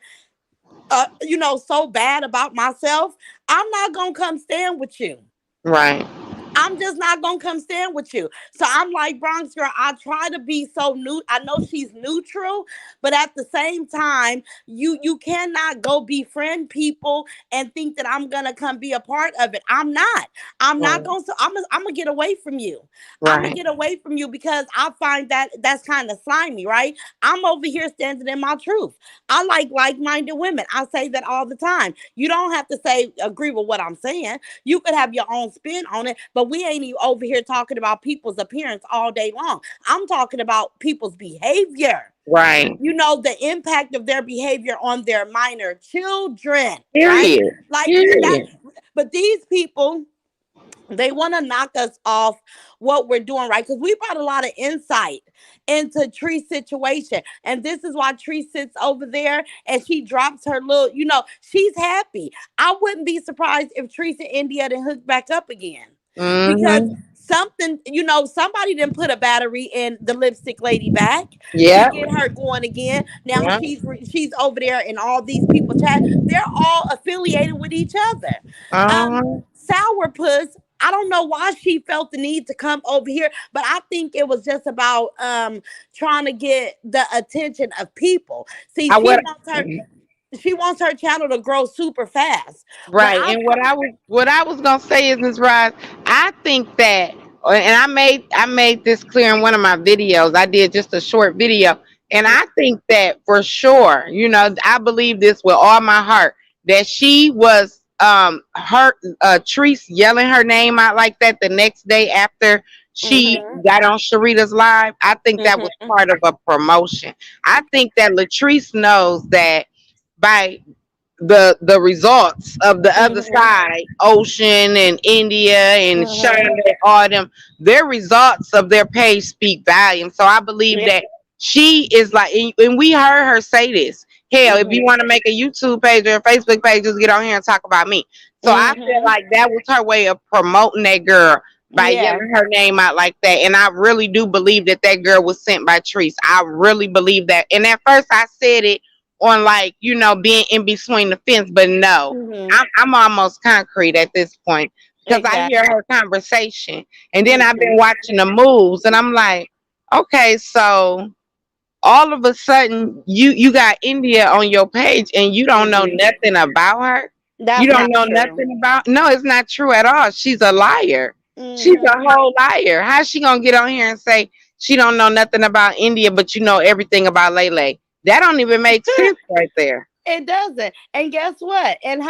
so bad about myself, I'm not gonna come stand with you. right, I'm just not gonna come stand with you. So I'm like Bronx girl. I try to be so new. I know she's neutral, but at the same time, you cannot go befriend people and think that I'm gonna come be a part of it. I'm not. I'm not right, gonna. So I'm gonna get away from you. I'm gonna right, get away from you because I find that that's kind of slimy, right? I'm over here standing in my truth. I like-minded women. I say that all the time. You don't have to say agree with what I'm saying. You could have your own spin on it, but we ain't even over here talking about people's appearance all day long. I'm talking about people's behavior. right. The impact of their behavior on their minor children, right? Period. Like that. Period. But these people, they want to knock us off what we're doing, right? Because we brought a lot of insight into Tree's situation. And this is why Tree sits over there and she drops her little, she's happy. I wouldn't be surprised if Tree's in India then hook back up again. Because Mm-hmm. something, somebody didn't put a battery in the lipstick lady back to Yep. get her going again. Now Yep. she's over there and all these people chat. They're all affiliated with each other. Uh-huh. Sourpuss, I don't know why she felt the need to come over here, but I think it was just about trying to get the attention of people. See, I would. she wants her channel to grow super fast. But Right. And what I was gonna say is, Ms. Ross, I think that, and I made this clear in one of my videos. I did just a short video, and I think that for sure, I believe this with all my heart, that she was her Treese yelling her name out like that the next day after she mm-hmm, got on Sharita's live. I think that was mm-hmm, part of a promotion. I think that Latrice knows that by the results of the other mm-hmm, side, Ocean and India and mm-hmm. Shonda, all them, their results of their page speak volume. So I believe Yeah. that she is like, and we heard her say this. Hell, if you Mm-hmm, want to make a YouTube page or a Facebook page, just get on here and talk about me. So I feel mm-hmm. like that was her way of promoting that girl by Yeah. yelling her name out like that. And I really do believe that that girl was sent by Treese. I really believe that. And at first I said it on, like, being in between the fence, but no, Mm-hmm. I'm almost concrete at this point because I hear Exactly. her conversation, and then I've been Mm-hmm. watching the moves, and I'm like, okay, so all of a sudden you got India on your page and you don't know Mm-hmm. nothing about her. You That's don't not know true. nothing about. No, it's not true at all. She's a liar. She's a Mm-hmm. whole liar. How's she gonna get on here and say she don't know nothing about India, but you know everything about Lele? That don't even make sense right there. It doesn't. And guess what? And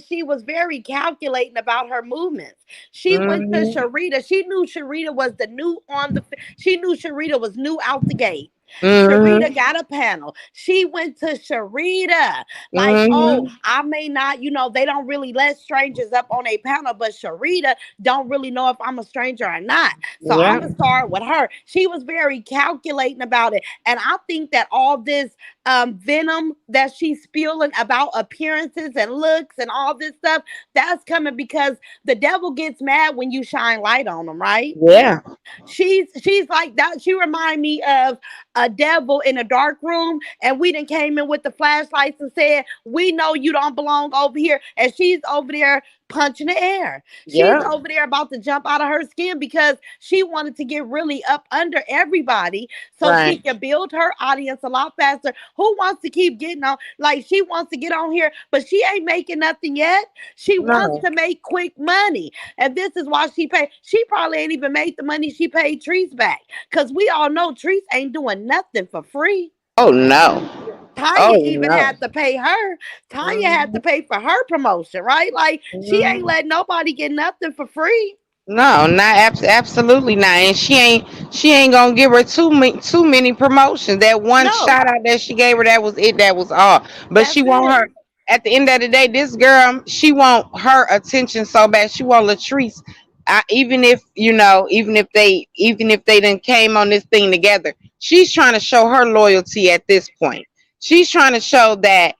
she was very calculating about her movements. She went to Hmm. Sharita. She knew Sharita was the new on the she knew Sharita was new out the gate. Sharita Hmm. got a panel. She went to Sharita. Like, oh, Hmm. I may not, they don't really let strangers up on a panel, but Sharita don't really know if I'm a stranger or not. So I'm Yeah. gonna start with her. She was very calculating about it. And I think that all this venom that she's spewing about appearances and looks and all this stuff, that's coming because the devil gets mad when you shine light on him, right? Yeah. She's like that. She remind me of a devil in a dark room, and we done came in with the flashlights and said, "We know you don't belong over here," and she's over there punching the air. She's Yeah. over there about to jump out of her skin because she wanted to get really up under everybody so she Right. can build her audience a lot faster. Who wants to keep getting on? Like, she wants to get on here, but she ain't making nothing yet. She wants No. to make quick money. And this is why she paid. She probably ain't even made the money she paid Trees back. Because we all know Trees ain't doing nothing for free. Oh no. Tanya Oh even no. had to pay her. Tanya had to Mhm. pay for her promotion, right? Like, she ain't Mhm. letting nobody get nothing for free. No, not absolutely not. And she ain't gonna give her too many promotions. That one No, shout out that she gave her, that was it. That was all. But that's she want it. her, at the end of the day. This girl, she want her attention so bad. She want Latrice. Even if they done came on this thing together, she's trying to show her loyalty at this point. She's trying to show that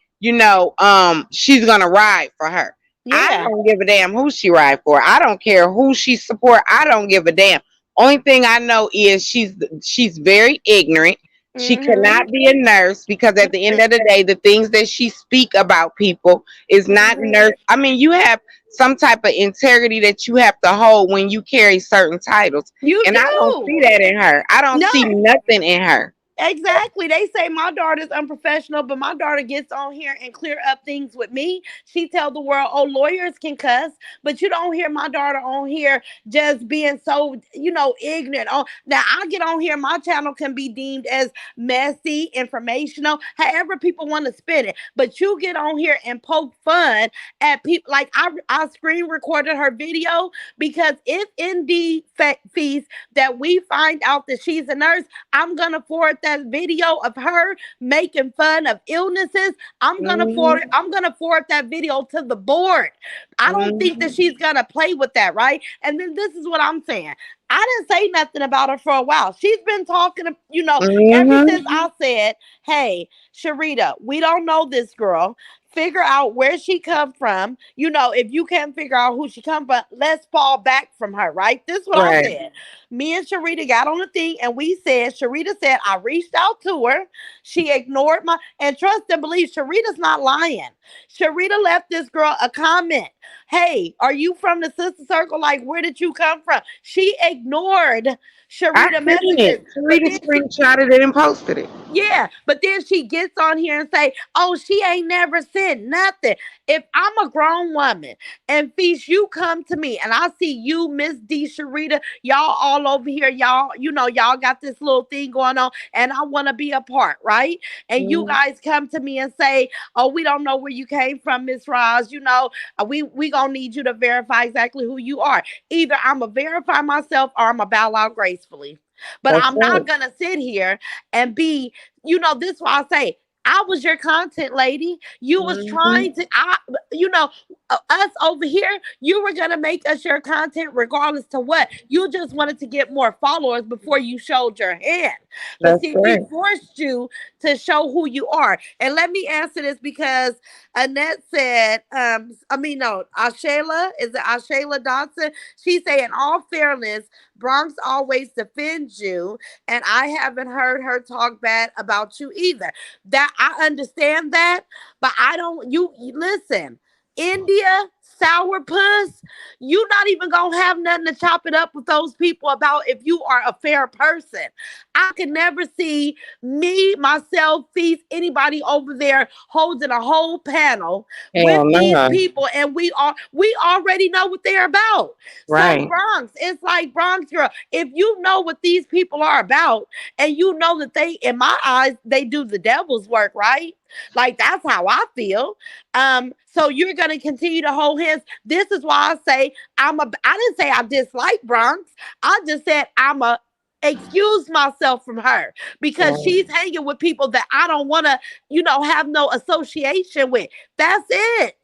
she's gonna ride for her. I Yeah. don't give a damn who she ride for. I don't care who she support. I don't give a damn. Only thing I know is she's very ignorant. She Mm-hmm. cannot be a nurse because at the end of the day, the things that she speak about people is not Mm-hmm. nurse. I mean, you have some type of integrity that you have to hold when you carry certain titles, You and I don't do. see that in her. I don't No. see nothing in her. Exactly. They say my daughter's unprofessional, but my daughter gets on here and clear up things with me. She tell the world, "Oh, lawyers can cuss," but you don't hear my daughter on here just being so, ignorant. Oh, now I get on here, my channel can be deemed as messy, informational, however people want to spin it. But you get on here and poke fun at people. Like, I screen recorded her video because if indeed feast that we find out that she's a nurse, I'm gonna forward that video of her making fun of illnesses. Hmm. I'm gonna forward that video to the board. I don't think that Hmm. she's gonna play with that, right? And then this is what I'm saying. I didn't say nothing about her for a while. She's been talking, ever since Hmm. I said, "Hey, Sharita, we don't know this girl. figure out where she come from. You know, if you can't figure out who she come from, let's fall back from her, right? This is what I Right. said. Me and Sharita got on the thing and we said, Sharita said, I reached out to her. She ignored my, and trust and believe, Sharita's not lying. Sharita left this girl a comment. Hey, are you from the sister circle? Like, where did you come from? She ignored I Sharita seen it. messages. But Sarita then she screenshotted it and posted it. yeah, but then she gets on here and say, "Oh, she ain't never said nothing." If I'm a grown woman and Feast, you come to me and I see you, Miss D. Sharita, y'all all over here, y'all, you know, y'all got this little thing going on, and I want to be a part, right? And you Mhm. guys come to me and say, "Oh, we don't know where you came from, Miss Roz. You know, we gonna need you to verify exactly who you are. Either I'm gonna verify myself or I'm gonna bow out gracefully." But That's I'm right. not gonna sit here and be, you know, this is why I say I was your content lady. You was Hmm. trying to, you know, us over here. You were gonna make us your content regardless to what. You just wanted to get more followers before you showed your hand. But That's see, we correct. forced you to show who you are. And let me answer this because Annette said, I mean, no, Ashayla, is it Ashayla Dodson? She said, in all fairness, Bronx always defends you, and I haven't heard her talk bad about you either. That I understand that, but I don't. Listen, India sourpuss. You not even gonna have nothing to chop it up with those people about if you are a fair person. I can never see me, myself, Feast, anybody over there holding a whole panel with Hell these no. people, and we already know what they're about. So Right. Bronx, it's like Bronx girl. If you know what these people are about, and you know that they, in my eyes, they do the devil's work, right? Like that's how I feel. So you're gonna continue to hold hands. This is why I say I didn't say I dislike Bronx. I just said I'm a excuse myself from her because Right. she's hanging with people that I don't want to, you know, have no association with. That's it.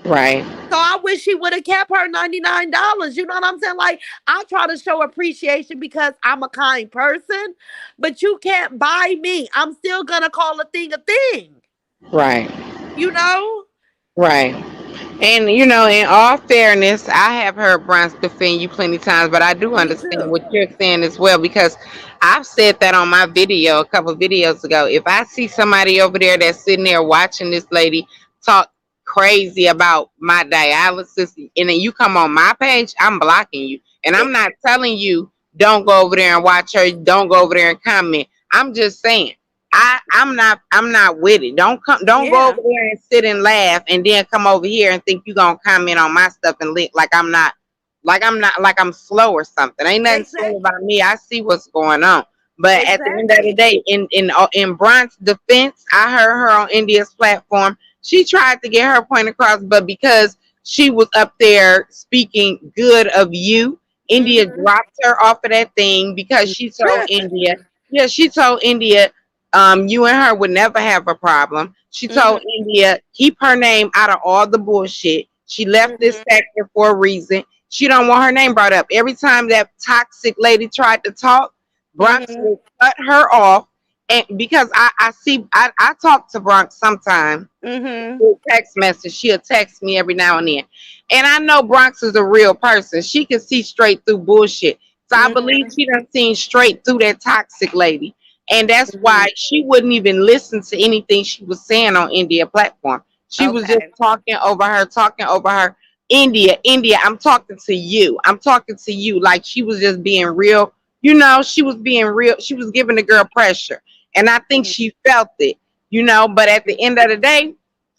Right. So I wish she would have kept her $99. You know what I'm saying? Like, I try to show appreciation because I'm a kind person, but you can't buy me. I'm still gonna call a thing a thing, Right. you know? Right. And in all fairness, I have heard Bronx defend you plenty of times, but I do Me understand too. what you're saying as well because I've said that on my video a couple of videos ago. If I see somebody over there that's sitting there watching this lady talk crazy about my dialysis, and then you come on my page, I'm blocking you. And I'm It, not telling you don't go over there and watch her, don't go over there and comment. I'm just saying I'm not with it. Don't go over yeah, there and sit and laugh and then come over here and think you gonna comment on my stuff and like I'm not like I'm slow or something. Ain't nothing slow exactly. about me. I see what's going on. But at the end of the Exactly. day, in Bron's defense, I heard her on India's platform. She tried to get her point across, but because she was up there speaking good of you, India Mm-hmm. dropped her off of that thing because she told Tripping. India, yeah, she told India, you and her would never have a problem. She Mm-hmm. told India, keep her name out of all the bullshit. She left this Mm-hmm. sector for a reason. She don't want her name brought up. Every time that toxic lady tried to talk, Bronx Mm-hmm. would cut her off. And because I talk to Bronx sometimes Mm-hmm. through text message. She'll text me every now and then. And I know Bronx is a real person. She can see straight through bullshit. So I believe Mm-hmm. she done seen straight through that toxic lady. And that's Mm-hmm. why she wouldn't even listen to anything she was saying on India platform. She was just Okay. talking over her. India, I'm talking to you. I'm talking to you. Like she was just being real. She was being real. She was giving the girl pressure. And I think Mm-hmm. she felt it, but at the end of the day,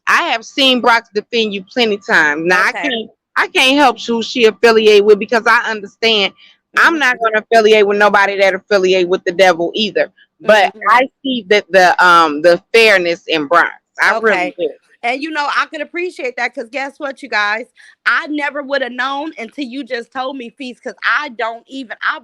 I have seen Brock defend you plenty times. Now Okay. I can't help who she affiliate with because I understand I'm not Mm-hmm. going to affiliate with nobody that affiliate with the devil either. But Mm-hmm. I see that the fairness in Brock. I really Okay. do. And you know, I could appreciate that because guess what, you guys? I never would have known until you just told me, Feast, because I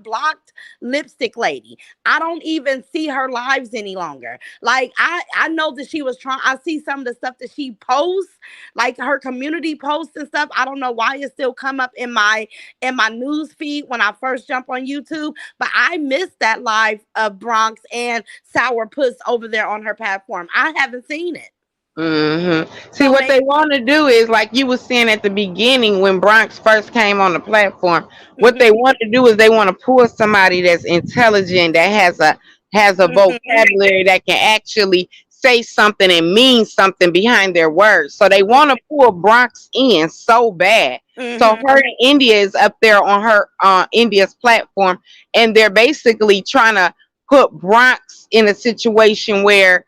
blocked Lipstick Lady. I don't even see her lives any longer. Like, I know that she was trying, I see some of the stuff that she posts, like her community posts and stuff. I don't know why it still come up in my news feed when I first jump on YouTube, but I missed that live of Bronx and Sourpuss over there on her platform. I haven't seen it. See, So what they maybe. want to do is, like you was saying at the beginning when Bronx first came on the platform. What they Hmm. want to do is they want to pull somebody that's intelligent, that has a Hmm. vocabulary that can actually say something and mean something behind their words. So they want to pull Bronx in so bad. So her Hmm. and India is up there on her India's platform, and they're basically trying to put Bronx in a situation where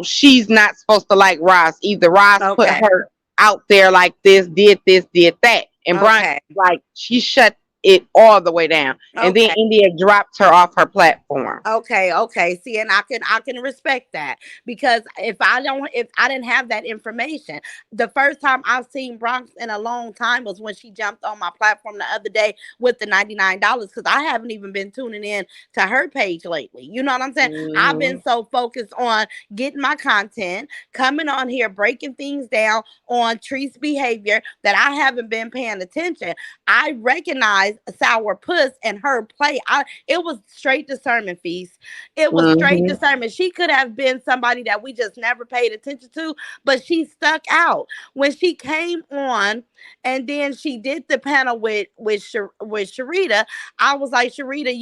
she's not supposed to like Ross either. Ross put Okay. her out there like this, did that. And Bronx, Okay. like, she shut it all the way down. And then Okay. India dropped her off her platform. Okay, okay. See, and I can respect that because if I didn't have that information, the first time I've seen Bronx in a long time was when she jumped on my platform the other day with the $99 because I haven't even been tuning in to her page lately. You know what I'm saying? I've been Hmm. so focused on getting my content, coming on here, breaking things down on Tree's behavior that I haven't been paying attention. I recognize Sour Puss and her play. It was straight discernment, Feast. It was straight Hmm. discernment. She could have been somebody that we just never paid attention to, but she stuck out when she came on, and then she did the panel with Sharita. I was like, Sharita,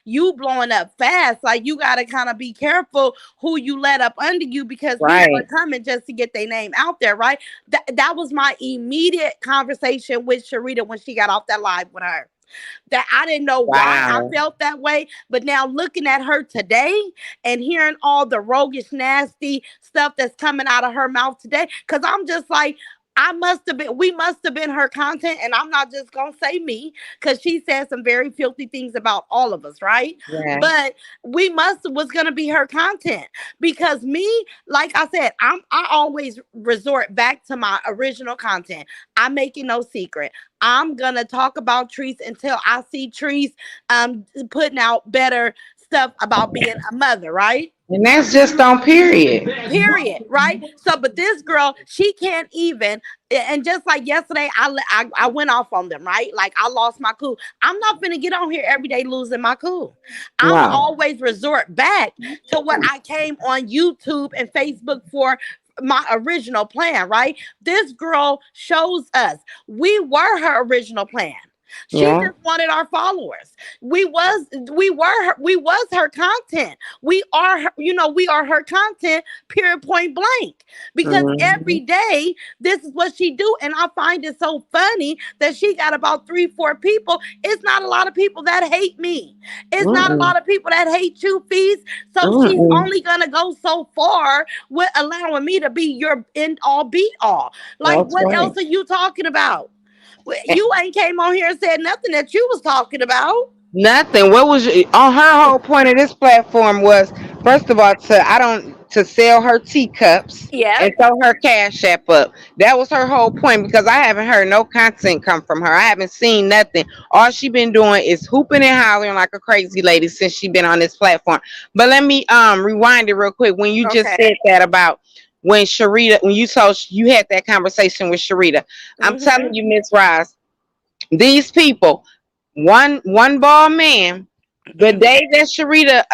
you blowing up fast. Like you got to kind of be careful who you let up under you because people are Right. coming just to get their name out there, right? That was my immediate conversation with Sharita when she got off that live with her, that I didn't know why I Wow. felt that way. But now looking at her today and hearing all the roguish, nasty stuff that's coming out of her mouth today, because I'm just like, we must have been her content. And I'm not just going to say me, because she said some very filthy things about all of us, right? Yeah. But was going to be her content because me, like I said, I always resort back to my original content. I'm making no secret. I'm gonna talk about trees until I see trees putting out better stuff about being a mother, right? And that's just on period. Period, right? So, but this girl, she can't even. And just like yesterday, I went off on them, right? Like I lost my cool. I'm not gonna get on here every day losing my cool. I'm No. always resort back to what I came on YouTube and Facebook for, my original plan, right? This girl shows us we were her original plan. She Yeah. just wanted our followers. We was her content. We are her content, period, point blank. Because every Hmm. day this is what she do, and I find it so funny that she got about 3-4 people. It's not a lot of people that hate me. It's not a Mm-mm. lot of people that hate you, Fees. So she's Mm-mm. only gonna go so far with allowing me to be your end all be all. Like, That's what right. else are you talking about? You ain't came on here and said nothing that you was talking about. Nothing. What was on her whole point of this platform was, first of all, to sell her teacups and Yep. throw her cash app up. That was her whole point because I haven't heard no content come from her. I haven't seen nothing. All she been doing is hooping and hollering like a crazy lady since she been on this platform. But let me rewind it real quick. When you just Okay. said that about when you told you had that conversation with Sharita, I'm telling Mhm. you, Miss Rice, these people, one ball man, the Mhm. day that Sharita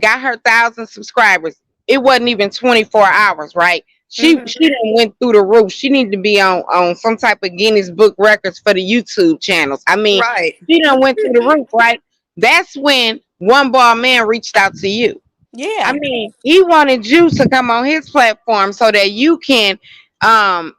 got her 1,000 subscribers, it wasn't even 24 hours, right? She Mhm. done went through the roof. She need to be on some type of Guinness Book records for the YouTube channels. I mean, Right. she done went through the roof, right? That's when one ball man reached out to you. I Yeah. mean, he wanted you to come on his platform so that you can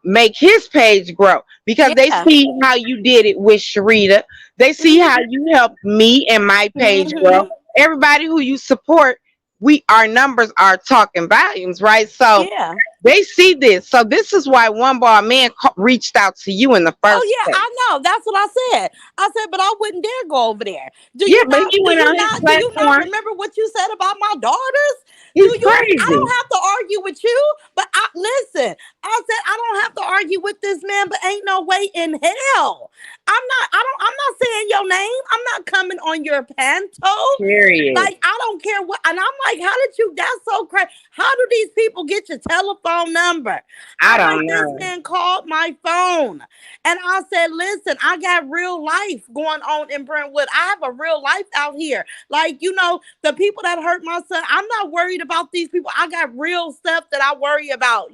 make his page grow because they Yeah. see how you did it with Sharita. They see how Mhm. you helped me and my page grow. Mhm. Everybody who you support, we our numbers are talking volumes, right? So Yeah. they see this. So this is why one bar man reached out to you in the Oh first yeah, place. I know. That's what I said. I said, but I wouldn't dare go over there. Do Yeah, you but not? he Do went you on his not? Do you not platform. remember what you said about my daughters? Do He's you? I crazy. don't have to argue with you. But listen. I said I don't have to argue with this man. But ain't no way in hell. I'm not. I don't. I'm not saying your name. I'm not coming on your panto. Period. Like, I don't care what. And I'm like, how did you? That's so crazy. How do these people get your telephone? phone number? I I'm like, don't this know. man called my phone. And I said, listen, I got real life going on in Brentwood. I have a real life out here. Like, the people that hurt my son, I'm not worried about these people. I got real stuff that I worry about.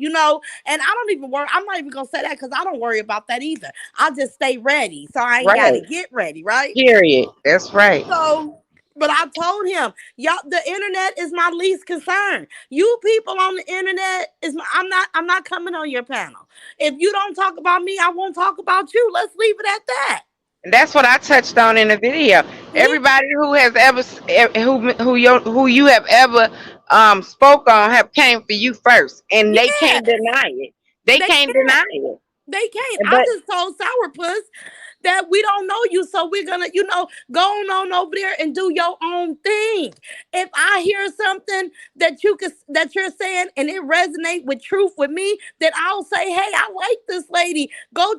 And I don't even worry. I'm not even going to say that because I don't worry about that either. I just stay ready. So I ain't got to Right. get ready, right? Period. That's right. So, but I told him, y'all, the internet is my least concern. You people on the internet I'm not coming on your panel. If you don't talk about me, I won't talk about you. Let's leave it at that. And that's what I touched on in the video. Yeah, Everybody who has ever who you have ever spoke on have came for you first, and they can't yes. deny it. They They can't can't. deny it. They can't. I But just told Sourpuss that we don't know you, so we're gonna, go on over there and do your own thing. If I hear something that you're saying and it resonate with truth with me, then I'll say, hey, I like this lady. Go,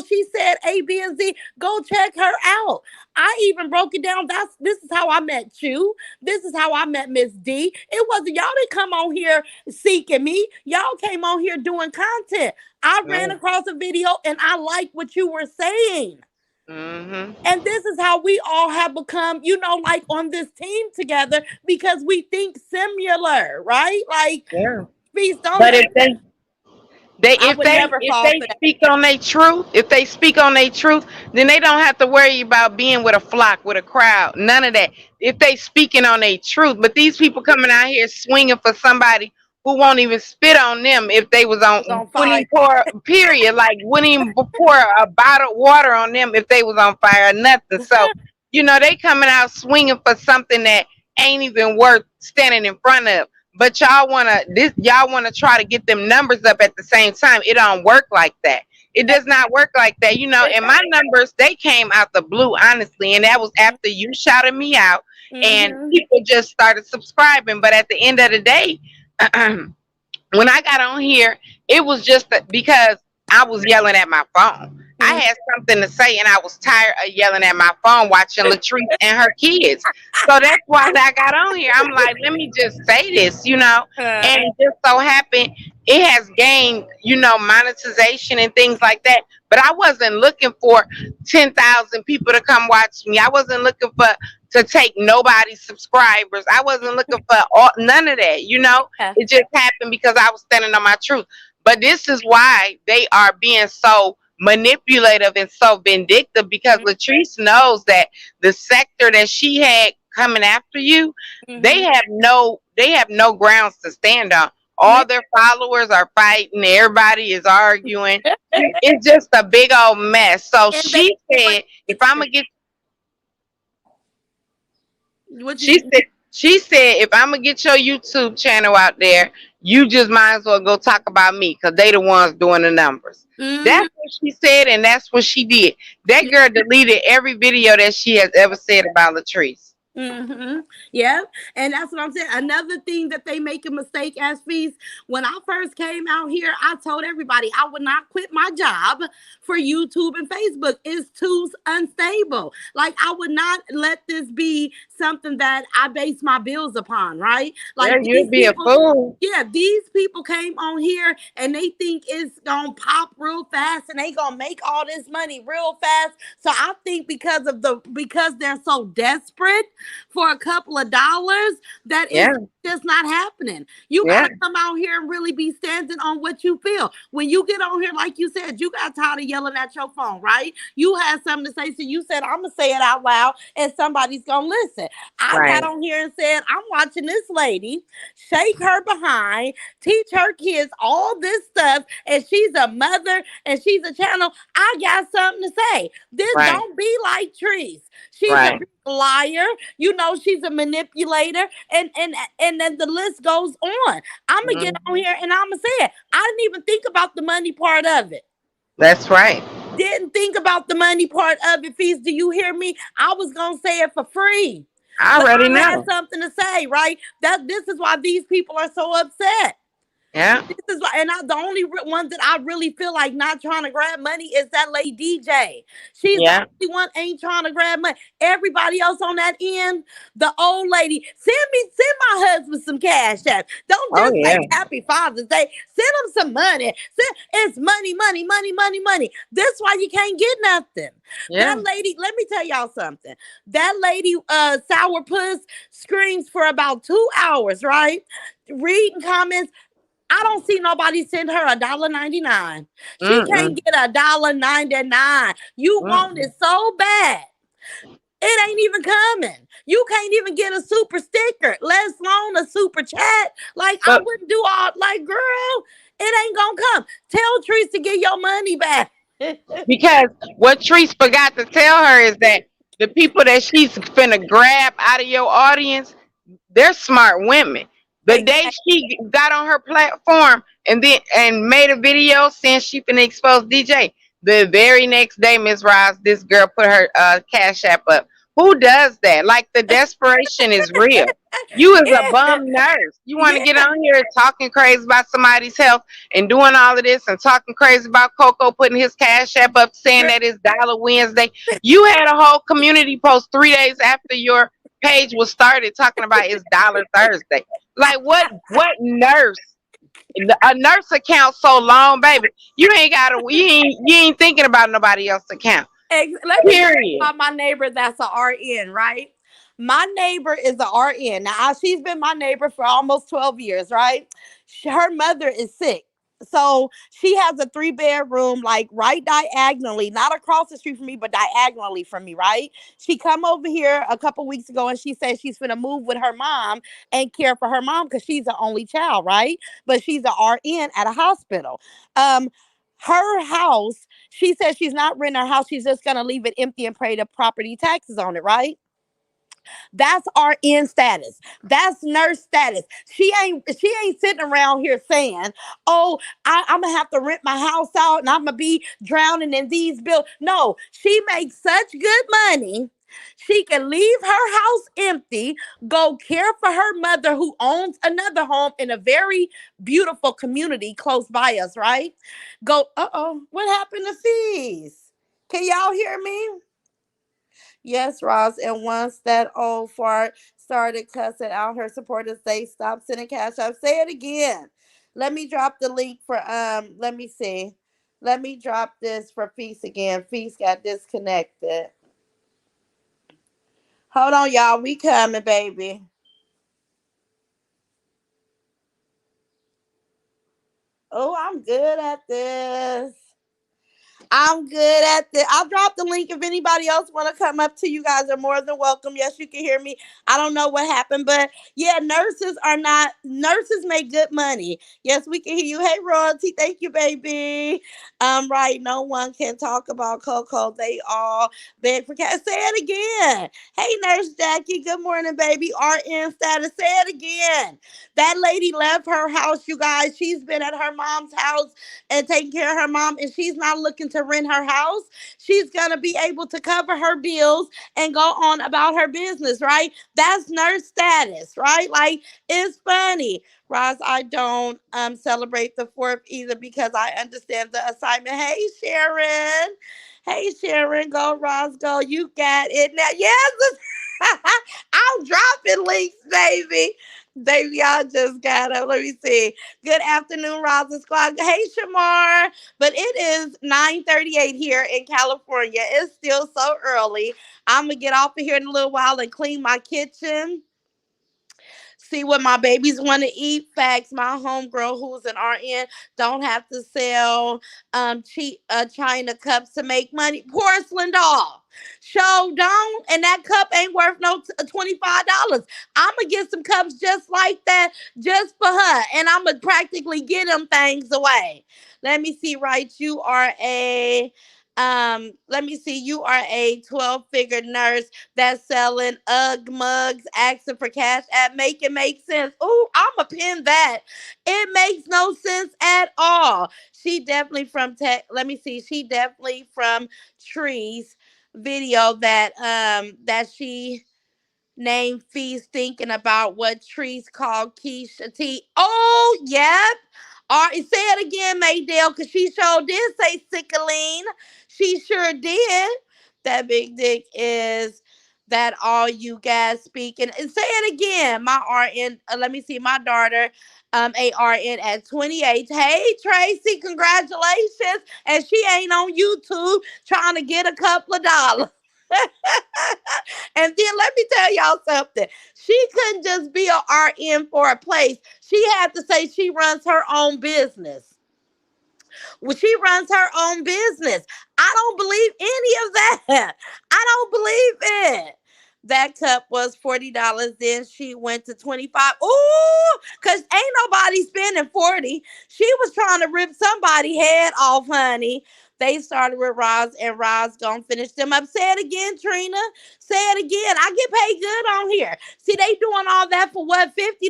she said A, B, and Z. Go check her out. I even broke it down. This is how I met you. This is how I met Miss D. It wasn't y'all didn't come on here seeking me. Y'all came on here doing content. I ran mm, across a video and I like what you were saying. mm-hmm. And this is how we all have become, like on this team together because we think similar, right? Like, Yeah. please don't But let, they I if would they never if fall they for that. speak on their truth, then they don't have to worry about being with a flock, with a crowd, none of that. If they speaking on their truth, but these people coming out here swinging for somebody who won't even spit on them if they was Was on, on wouldn't fire. even pour, period, like wouldn't even pour a bottle of water on them if they was on fire or nothing. So they coming out swinging for something that ain't even worth standing in front of. But y'all wanna try to get them numbers up at the same time. It don't work like that. It does not work like that. It And my numbers, they came out the blue, honestly, and that was after you shouted me out and mm-hmm. people just started subscribing. But at the end of the day, when I got on here, it was just because I was yelling at my phone. I Mm-hmm. had something to say, and I was tired of yelling at my phone watching Latrice and her kids. So that's why I got on here. I'm like, let me just say this. Uh, And it just so happened it has gained, monetization and things like that. But I wasn't looking for 10,000 people to come watch me. I wasn't looking for to take nobody's subscribers. I wasn't looking for none of that. yeah. It just happened because I was standing on my truth. But this is why they are being so manipulative and so vindictive because Latrice knows that the sector that she had coming after you, Mm-hmm. they have no grounds to stand on. Yeah. All their followers are fighting, everybody is arguing. It's just a big old mess. So And they she want said, if I'm gonna get what She you. said, she said, if I'm gonna get your YouTube channel out there, you just might as well go talk about me because they the ones doing the numbers. Mm-hmm. That's what she said, and that's what she did. That girl deleted every video that she has ever said about Latrice. Yeah, and that's what I'm saying. Another thing that they make a mistake as fees. When I first came out here, I told everybody I would not quit my job for YouTube and Facebook. It's too unstable. Like I would not let this be something that I base my bills upon. Right? Yeah, Like these you'd be a people. fool. Yeah, these people came on here and they think it's gonna pop real fast and they gonna make all this money real fast. So I think because they're so desperate for a couple of dollars that is Yeah, just not happening. You got yeah, to come out here and really be standing on what you feel. When you get on here, like you said, you got tired of yelling at your phone, right? You had something to say, so you said, I'm going to say it out loud and somebody's going to listen. I got right. on here and said, I'm watching this lady shake her behind, teach her kids all this stuff, and she's a mother and she's a channel. I got something to say. This Right, don't be like Trees. She's a right. big liar. She's a manipulator, and then the list goes on. I'm gonna get on Mhm. here and I'm gonna say it. I didn't even think about the money part of it. That's right. Didn't think about the money part of it. Fees, do you hear me? I was gonna say it for free, I but already I had know. something to say. Right? That this is why these people are so upset. Yeah. This is like, and the only one that I really feel like not trying to grab money is that lady DJ. She's the Yeah. only one ain't trying to grab money. Everybody else on that end, the old lady, send my husband some cash app. Don't Oh just yeah. say Happy Father's Day. Send him some money. It's money, money, money, money, money. That's why you can't get nothing. That Yeah. lady, let me tell y'all something. That lady, Sourpuss, screams for about 2 hours, right? Reading comments. I don't see nobody send her $1.99. She can't Mm-mm. get $1.99. You want Mm-mm. it so bad. It ain't even coming. You can't even get a super sticker, let alone a super chat. Like I But wouldn't do all like, girl, it ain't gonna come. Tell Trees to get your money back. because what Treese forgot to tell her is that the people that she's finna grab out of your audience, they're smart women. The day Exactly. she got on her platform and made a video saying she finna expose DJ, the very next day, Miss Ross, this girl put her cash app up. Who does that? Like the desperation is real. You as a Yeah. bum nurse, you want to get Yeah. on here talking crazy about somebody's health and doing all of this and talking crazy about Coco putting his cash app up saying Girl, that it's Dollar Wednesday. You had a whole community post 3 days after your page was started talking about it's Dollar Thursday. Like what nurse? A nurse account so long, baby. You ain't thinking about nobody else's account. Let me tell you Period. about my neighbor that's a RN, right? My neighbor is a RN. Now, she's been my neighbor for almost 12 years, right? Her mother is sick. So she has a 3 bedroom, like right diagonally, not across the street from me, but diagonally from me, right? She come over here a couple weeks ago and she said she's gonna move with her mom and care for her mom because she's the only child, right? But she's a RN at a hospital. Um, her house, she says she's not renting her house. She's just gonna leave it empty and pay the property taxes on it, right? That's RN status. That's nurse status. She ain't sitting around here saying, "Oh, I'm gonna have to rent my house out and I'm gonna be drowning in these bills." No, she makes such good money. She can leave her house empty, go care for her mother who owns another home in a very beautiful community close by us, right? Go, what happened to fees? Can y'all hear me? Yes, Ross. And once that old fart started cussing out her supporters, they stopped sending cash up. Say it again. Let me drop the link for let me see. Let me drop this for Feast again. Feast got disconnected. Hold on, y'all. We coming, baby. Oh, I'm good at this. I'm good at this. I'll drop the link if anybody else want to come up to you guys are more than welcome. Yes, you can hear me. I don't know what happened, but yeah, nurses make good money. Yes, we can hear you. Hey, royalty, thank you, baby. Right, no one can talk about Coco. They all beg for cash. Say it again. Hey, Nurse Jackie. Good morning, baby. RN status. Say it again. That lady left her house, you guys. She's been at her mom's house and taking care of her mom, and she's not looking to rent her house. She's gonna be able to cover her bills and go on about her business, right? That's nurse status, right? Like, it's funny. Roz, I don't celebrate the fourth either because I understand the assignment. Hey, Sharon. Hey, Sharon. Go, Roz, go. You got it now. Yes. I'm dropping links, baby. Baby, y'all just got up. Let me see. Good afternoon, Rosa Squad. Hey, Shamar. But it is 9:38 here in California. It's still so early. I'm going to get off of here in a little while and clean my kitchen, see what my babies want to eat. Facts. My homegirl who's an RN don't have to sell cheap china cups to make money. Porcelain doll. Show don't. And that cup ain't worth no $25. I'm going to get some cups just like that just for her. And I'm going to practically get them things away. Let me see, right? Let me see. You are a 12-figure nurse that's selling UGG mugs, asking for cash app. Make it make sense. Ooh, I'ma pin that. It makes no sense at all. She definitely from tech. Let me see. She definitely from Tree's video that she name feast thinking about what trees called Keisha T. Oh, yep. All right, say it again, Maydale, because she sure did say sickeline. She sure did. That big dick is that all you guys speaking. And say it again. My RN, let me see, my daughter, ARN at 28. Hey, Tracy, congratulations. And she ain't on YouTube trying to get a couple of dollars. And then let me tell y'all something. She couldn't just be a RN for a place. She had to say she runs her own business. Well, she runs her own business. I don't believe any of that. I don't believe it. That cup was $40. Then she went to 25. Ooh, cause ain't nobody spending 40. She was trying to rip somebody's head off, honey. They started with Roz, and Roz gonna finish them up. Say it again, Trina. Say it again. I get paid good on here. See, they doing all that for what, $50?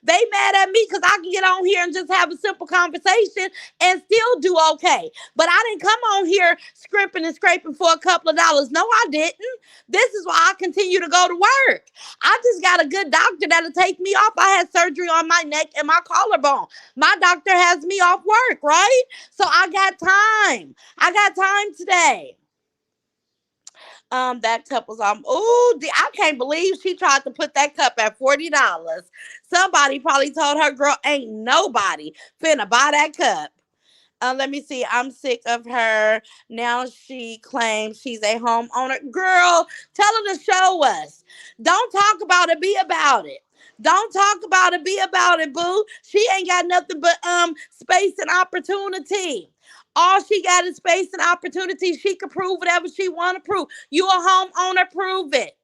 They mad at me because I can get on here and just have a simple conversation and still do okay. But I didn't come on here scrimping and scraping for a couple of dollars. No, I didn't. This is why I continue to go to work. I just got a good doctor that'll take me off. I had surgery on my neck and my collarbone. My doctor has me off work, right? So I got time. I got time today. That cup was oh, I can't believe she tried to put that cup at $40. Somebody probably told her, girl, ain't nobody finna buy that cup. Let me see. I'm sick of her. Now she claims she's a homeowner. Girl, tell her to show us. Don't talk about it, be about it. Don't talk about it, be about it, boo. She ain't got nothing but space and opportunity. All she got is space and opportunity. She can prove whatever she want to prove. You a homeowner, prove it.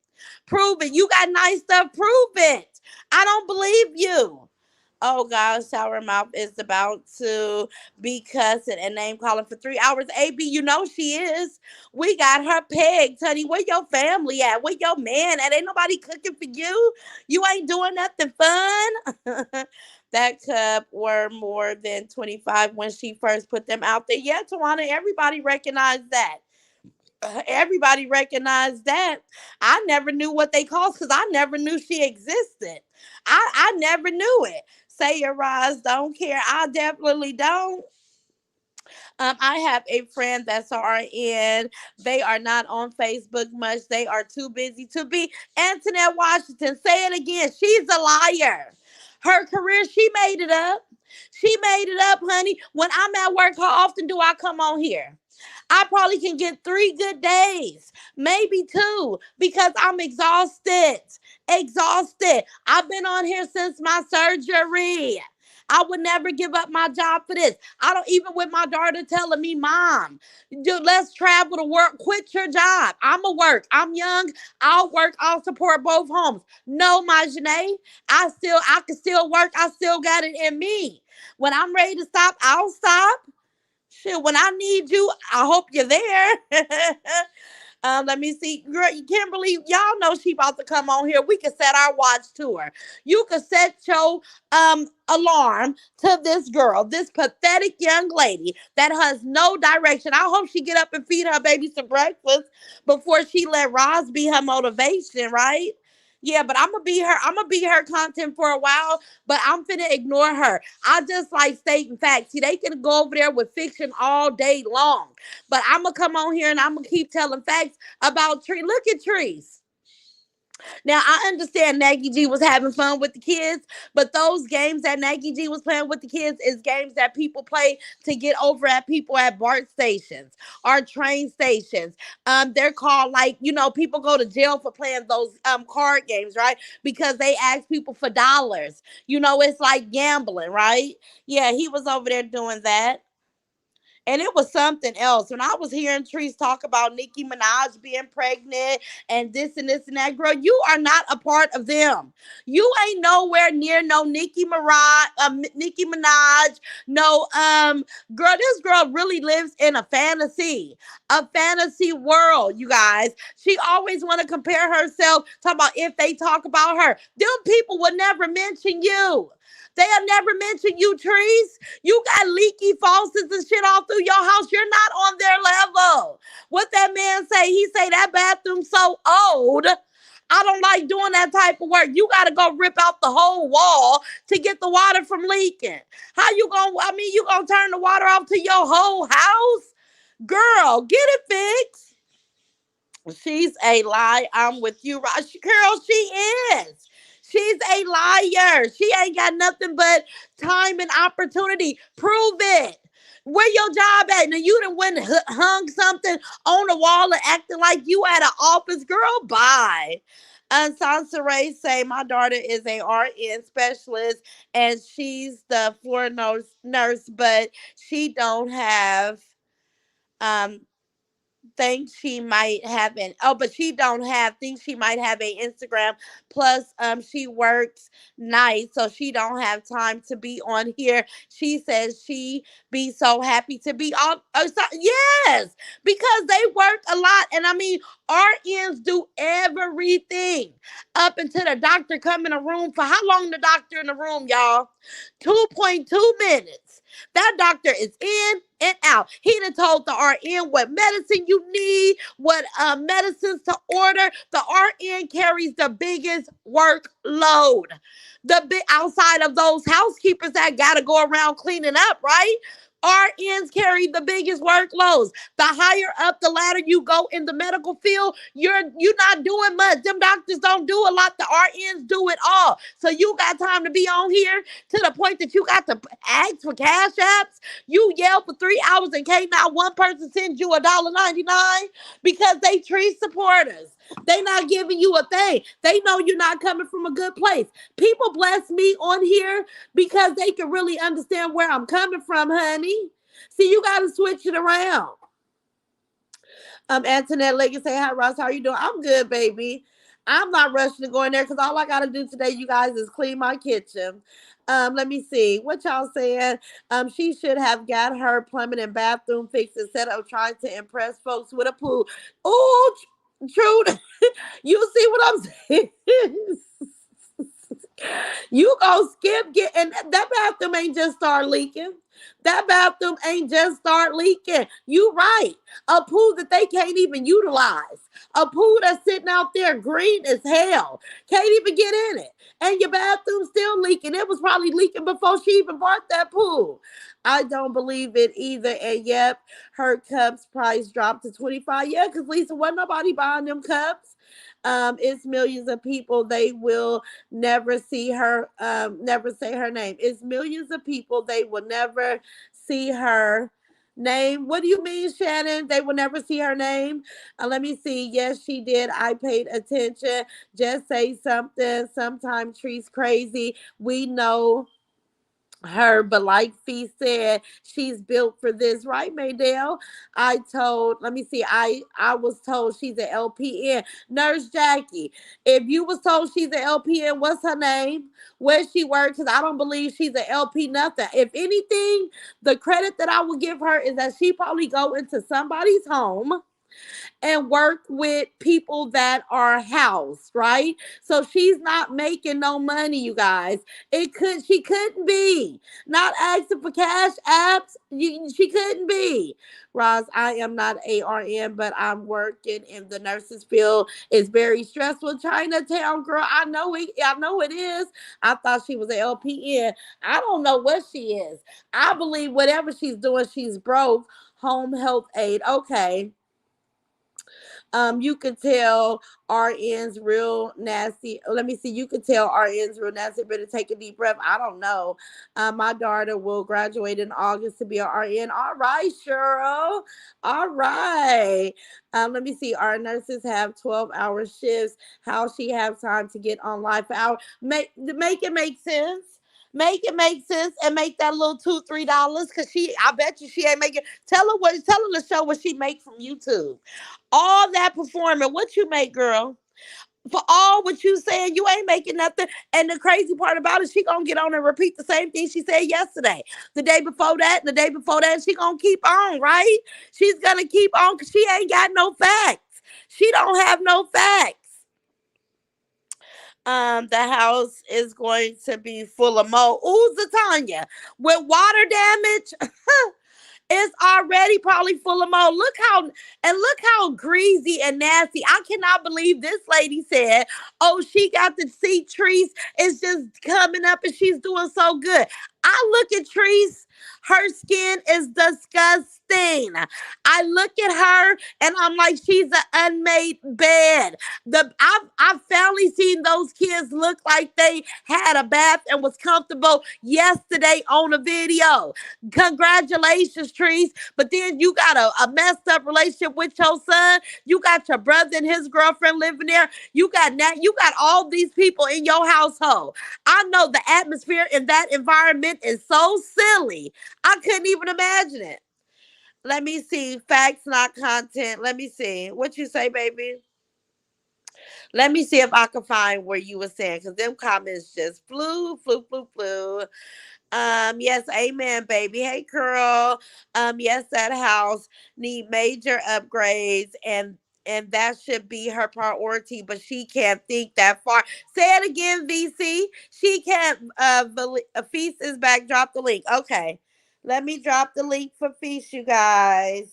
Prove it. You got nice stuff, prove it. I don't believe you. Oh gosh, Sour Mouth is about to be cussing and name calling for 3 hours. AB, you know she is. We got her pegged, honey. Where your family at? Where your man at? Ain't nobody cooking for you. You ain't doing nothing fun. That cup were more than 25 when she first put them out there. Yeah, Tawana, everybody recognized that. Everybody recognized that. I never knew what they cost because I never knew she existed. I never knew it. Say your rise, don't care. I definitely don't. I have a friend that's RN. They are not on Facebook much. They are too busy to be. Antoinette Washington, say it again. She's a liar. Her career, she made it up. She made it up, honey. When I'm at work, how often do I come on here? I probably can get 3 good days, maybe two, because I'm exhausted. Exhausted. I've been on here since my surgery. I would never give up my job for this. I don't even with my daughter telling me, Mom, dude, let's travel to work. Quit your job. I'ma work. I'm young. I'll work. I'll support both homes. No, my Janae. I can still work. I still got it in me. When I'm ready to stop, I'll stop. Shit, when I need you, I hope you're there. Let me see. Girl, you can't believe y'all know she about to come on here. We can set our watch to her. You can set your alarm to this girl, this pathetic young lady that has no direction. I hope she get up and feed her baby some breakfast before she let Roz be her motivation, right? Yeah, but I'm gonna be her. I'm gonna be her content for a while, but I'm finna ignore her. I just like stating facts. See, they can go over there with fiction all day long, but I'm gonna come on here and I'm gonna keep telling facts about trees. Look at trees. Now I understand Nagy G was having fun with the kids, but those games that Nagy G was playing with the kids is games that people play to get over at people at BART stations or train stations. They're called like people go to jail for playing those card games, right? Because they ask people for dollars. It's like gambling, right? Yeah, he was over there doing that. And it was something else. When I was hearing Trees talk about Nicki Minaj being pregnant and this and that, girl, you are not a part of them. You ain't nowhere near no Nicki Minaj. No, girl, this girl really lives in a fantasy world, you guys. She always want to compare herself, talk about if they talk about her. Them people would never mention you. They'll never mention you, Trees. You got leaky faucets and shit all through your house. You're not on their level. What that man say? He say that bathroom so old. I don't like doing that type of work. You got to go rip out the whole wall to get the water from leaking. How you going to, I mean, you going to turn the water off to your whole house? Girl, get it fixed. She's a lie. I'm with you, right? Girl, she is. She's a liar. She ain't got nothing but time and opportunity. Prove it. Where your job at? Now you done went and hung something on the wall and acting like you at an office. Girl, bye. And Sansaray say my daughter is a RN specialist and she's the floor nurse, but she don't have um think she might have an but she don't have think she might have a Instagram. Plus she works nights, so she don't have time to be on here. She says she be so happy to be off. Yes, because they work a lot, and I mean RNs do everything up until the doctor come in a room. For how long the doctor in the room, y'all? 2.2 minutes. That doctor is in and out. He done told the RN what medicine you need, what medicines to order. The RN carries the biggest workload. The big outside of those housekeepers that gotta go around cleaning up, right? RNs carry the biggest workloads. The higher up the ladder you go in the medical field, you're not doing much. Them doctors don't do a lot. The RNs do it all. So you got time to be on here to the point that you got to ask for cash apps. You yell for 3 hours and can't not one person send you $1.99 because they treat supporters. They not giving you a thing. They know you're not coming from a good place. People bless me on here because they can really understand where I'm coming from, honey. See, you got to switch it around. Antoinette Leggett say, hi, Ross. How are you doing? I'm good, baby. I'm not rushing to go in there because all I got to do today, you guys, is clean my kitchen. Let me see. What y'all saying? She should have got her plumbing and bathroom fixed instead of trying to impress folks with a pool. Oh, true. You see what I'm saying? You go skip get and that bathroom ain't just start leaking. That bathroom ain't just start leaking. You right. A pool that they can't even utilize. A pool that's sitting out there green as hell. Can't even get in it. And your bathroom's still leaking. It was probably leaking before she even bought that pool. I don't believe it either. And yep, her cups price dropped to 25. Yeah, because Lisa, wasn't nobody buying them cups. It's millions of people. They will never see her, never say her name. It's millions of people. They will never see her name. What do you mean, Shannon? They will never see her name. Let me see. Yes, she did. I paid attention. Just say something. Sometimes trees crazy. We know her, but like Fee said, she's built for this, right, Maydell? Let me see, I was told she's an LPN. Nurse Jackie, if you was told she's an LPN, what's her name? Where she works? Because I don't believe she's an LP nothing. If anything, the credit that I would give her is that she probably go into somebody's home and work with people that are housed, right? So she's not making no money, you guys. She couldn't be. Not asking for cash apps, she couldn't be. Roz, I am not ARN, but I'm working in the nurses field. It's very stressful. Chinatown, girl, I know it is. I thought she was an LPN. I don't know what she is. I believe whatever she's doing, she's broke. Home health aid. Okay. You could tell RN's real nasty. Let me see. You could tell RN's real nasty. Better take a deep breath. I don't know. My daughter will graduate in August to be an RN. All right, Cheryl. All right. Let me see. Our nurses have 12-hour shifts. How she have time to get on live for hour? Make it make sense. Make it make sense and make that little $2-3 because I bet you she ain't making. Tell her to show what she make from YouTube. All that performing, what you make, girl? For all what you saying, you ain't making nothing. And the crazy part about it, she gonna get on and repeat the same thing she said yesterday, the day before that, and the day before that. She gonna keep on, right? She's gonna keep on because she ain't got no facts. She don't have no facts. The house is going to be full of mold. Ooh, Zatanya, with water damage. It's already probably full of mold. Look how greasy and nasty. I cannot believe this lady said, "Oh, she got to see Trees is just coming up and she's doing so good." I look at Trees, her skin is disgusting. I look at her and I'm like, she's an unmade bed. I've finally seen those kids look like they had a bath and was comfortable yesterday on a video. Congratulations, Trees. But then you got a messed up relationship with your son. You got your brother and his girlfriend living there. You got all these people in your household. I know the atmosphere in that environment is so silly. I couldn't even imagine it. Let me see. Facts, not content. Let me see. What you say, baby? Let me see if I can find where you were saying, because them comments just flew. Yes, amen, baby. Hey, girl. Yes, that house need major upgrades, and that should be her priority, but she can't think that far. Say it again, VC. She can't. Feast is back. Drop the link. Okay, let me drop the link for Feast, you guys.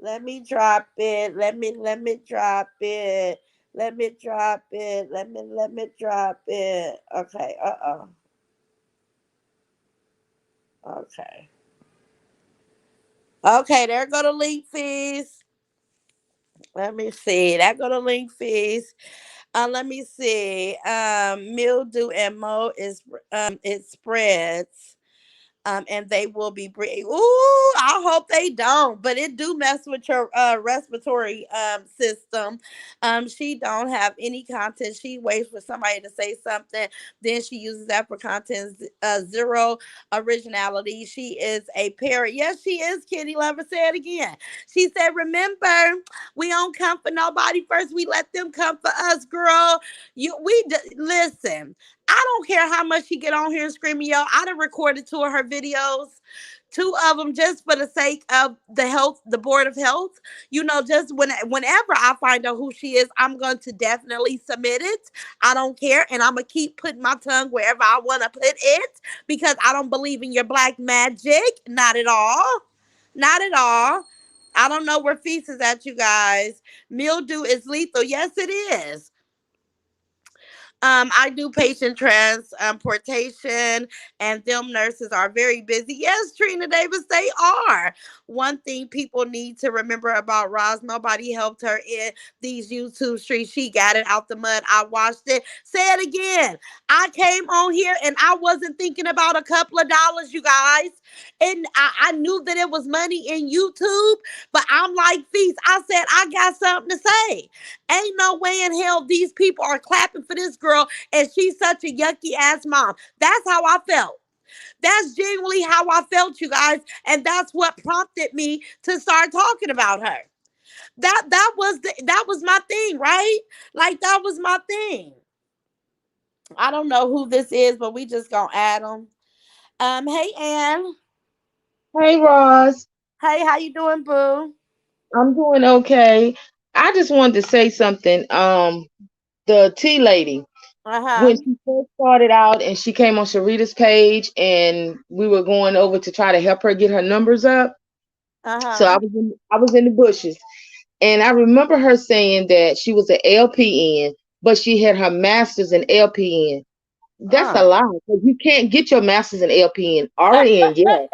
Let me drop it. Let me drop it. Let me drop it. Okay. Okay. Okay, there go the link fees. Let me see. That go to link fees. Let me see. Mildew and mold is it spreads. And they will be breathing. Ooh, I hope they don't, but it do mess with your respiratory system. She don't have any content. She waits for somebody to say something, then she uses that for content. Zero originality. She is a parrot. Yes, she is. Kitty Lover, say it again. She said, "Remember, we don't come for nobody first. We let them come for us, girl. Listen." I don't care how much she get on here and screaming, yo. I done recorded two of her videos, two of them just for the sake of the board of health. Just whenever I find out who she is, I'm going to definitely submit it. I don't care, and I'm gonna keep putting my tongue wherever I want to put it because I don't believe in your black magic. Not at all. Not at all. I don't know where feast is at, you guys. Mildew is lethal. Yes, it is. I do patient transportation, and them nurses are very busy. Yes, Trina Davis, they are. One thing people need to remember about Roz, nobody helped her in these YouTube streets. She got it out the mud. I watched it. Say it again. I came on here and I wasn't thinking about a couple of dollars, you guys. And I knew that it was money in YouTube, but I'm like, Feast, I said, I got something to say. Ain't no way in hell these people are clapping for this girl and she's such a yucky ass mom. That's how I felt. That's genuinely how I felt, you guys. And that's what prompted me to start talking about her. That was my thing, right? Like that was my thing. I don't know who this is, but we just gonna add them. Hey Ann. Hey, Ross. Hey, how you doing, boo? I'm doing okay. I just wanted to say something. The tea lady, when Uh-huh. she first started out and she came on Sharita's page and we were going over to try to help her get her numbers up. So Uh-huh. I was in the bushes. And I remember her saying that she was an LPN, but she had her master's in LPN. That's a Uh. lie, because you can't get your master's in LPN. RN, yeah.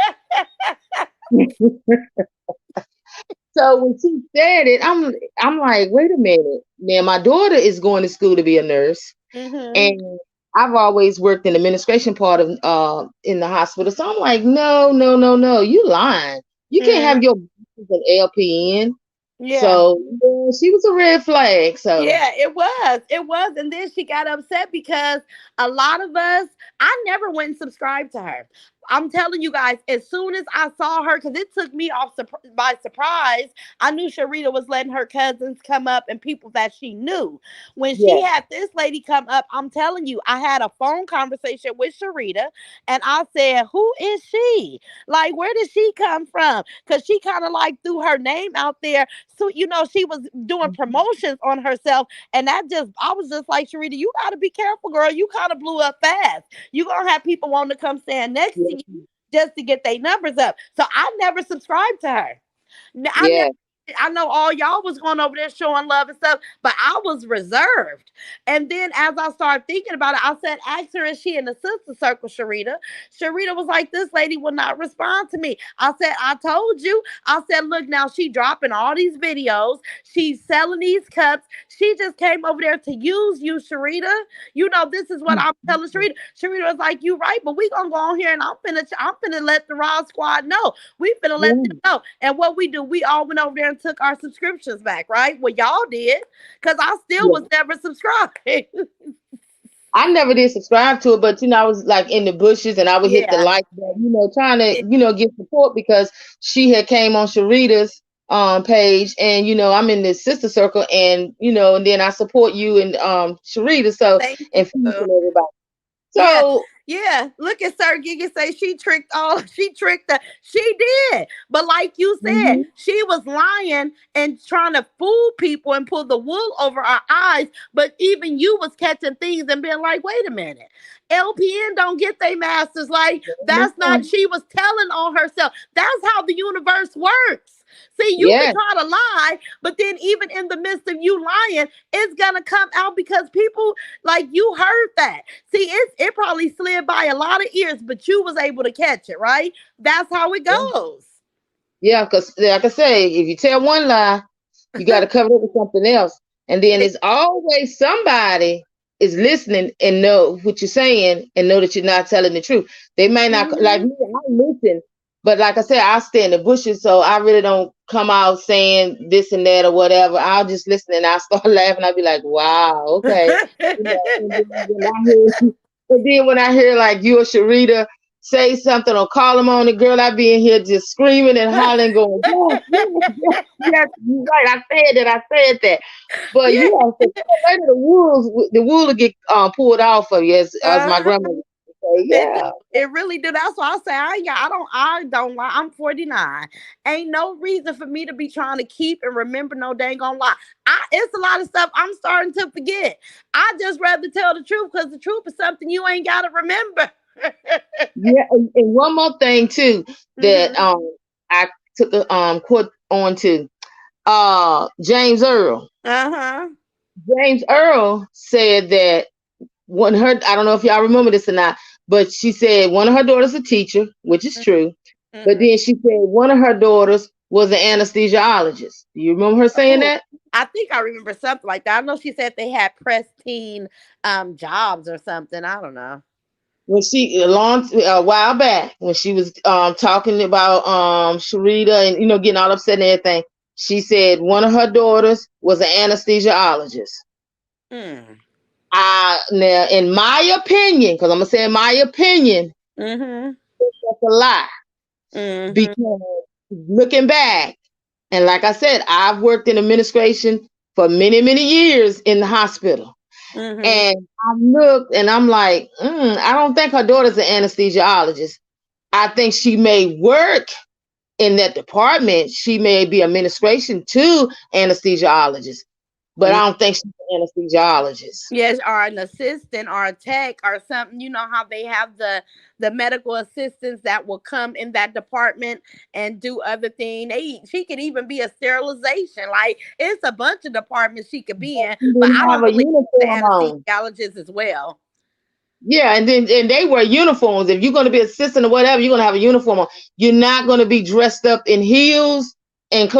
So when she said it, I'm like, wait a minute. Now my daughter is going to school to be a nurse, Mm-hmm. and I've always worked in the administration part of in the hospital. So I'm like, no, you lying. You can't have Mm-hmm. your master's in LPN. Yeah. So yeah, she was a red flag. So Yeah, it was. It was. And then she got upset because a lot of us, I never went and subscribed to her. I'm telling you guys, as soon as I saw her, because it took me off by surprise, I knew Sharita was letting her cousins come up and people that she knew. When she yeah, had this lady come up, I'm telling you, I had a phone conversation with Sharita and I said, "Who is she? Like, where did she come from?" Because she kind of like threw her name out there. So, she was doing promotions on herself. And I was just like, Sharita, you got to be careful, girl. You kind of blew up fast. You going to have people wanting to come stand next to yeah, you just to get their numbers up. So I never subscribed to her. I never. Yeah. I know all y'all was going over there showing love and stuff, but I was reserved. And then as I started thinking about it, I said, ask her, is she in the sister circle, Sharita? Sharita was like, this lady will not respond to me. I said, I told you. I said, look, now she dropping all these videos. She's selling these cups. She just came over there to use you, Sharita. You know, this is what I'm telling Sharita. Sharita was like, you right, but we gonna go on here and I'm finna let the Raw Squad know. We finna let them Yeah. know. And what we do, we all went over there and took our subscriptions back, right? Well, y'all did, because I still was Yeah. never subscribed. I never did subscribe to it, but I was like in the bushes and I would hit the Yeah. like button, trying to, It- get support because she had came on Sharita's page and I'm in this sister circle and and then I support you and Sharita so Thank and feed you. and everybody. Yeah, So yeah. Look at Sir Giga say she tricked all. She tricked her. She did, but like you said, mhm, she was lying and trying to fool people and pull the wool over our eyes. But even you was catching things and being like, "Wait a minute, LPN don't get they masters." Like that's not. She was telling on herself. That's how the universe works. See, you can yeah, try to lie, but then even in the midst of you lying, it's gonna come out because people like you heard that. See, it probably slid by a lot of ears, but you was able to catch it, right? That's how it yeah, goes. yeah. Because like I say, if you tell one lie, you got to cover it with something else, and then E- it's always somebody is listening and know what you're saying and know that you're not telling the truth. They may not like Mhm. me. I listen, but like I said, I stay in the bushes, so I really don't come out saying this and that or whatever. I'll just listen and I start laughing. I'll be like, "Wow, okay." And then when I hear, and then when I hear like you or Sharita say something or call them on the girl, I be in here just screaming and hollering, going, "Yes, yes, yes, yes, you're right. I said that. I said that." But yeah, Yeah. so later the wool will get pulled off of you, as my Uh-huh. grandmother would say. It Yeah, it really do. That's why I say I don't lie. I'm 49. Ain't no reason for me to be trying to keep and remember no dang on lie. It's a lot of stuff I'm starting to forget. I just rather tell the truth because the truth is something you ain't gotta remember. yeah. And one more thing too that Hmm. I took a quote on to James Earl. Uh-huh. James Earl said that one her I don't know if y'all remember this or not, but she said one of her daughters a teacher, which is true. But Hmm. then she said one of her daughters was an anesthesiologist. Do you remember her saying Oh, that? I think I remember something like that. I know she said they had pristine jobs or something. I don't know. When she a while back when she was talking about Sharita and getting all upset and everything, she said one of her daughters was an anesthesiologist. Mm. I now in my opinion, because I'm gonna say in my opinion, Mm-hmm. that's a lie. Mm-hmm. Because looking back, and like I said, I've worked in administration for many, many years in the hospital. Mm-hmm. And I looked and I'm like, I don't think her daughter's an anesthesiologist. I think she may work in that department. She may be administration to anesthesiologist, but I don't think she's an anesthesiologist. Yes, or an assistant or a tech or something. You know how they have the medical assistants that will come in that department and do other things. She could even be a sterilization. Like it's a bunch of departments she could be But in, she but didn't I have don't a believe the uniform on. anesthesiologist as well. Yeah, and they wear uniforms. If you're going to be assistant or whatever, you're going to have a uniform on. You're not going to be dressed up in heels and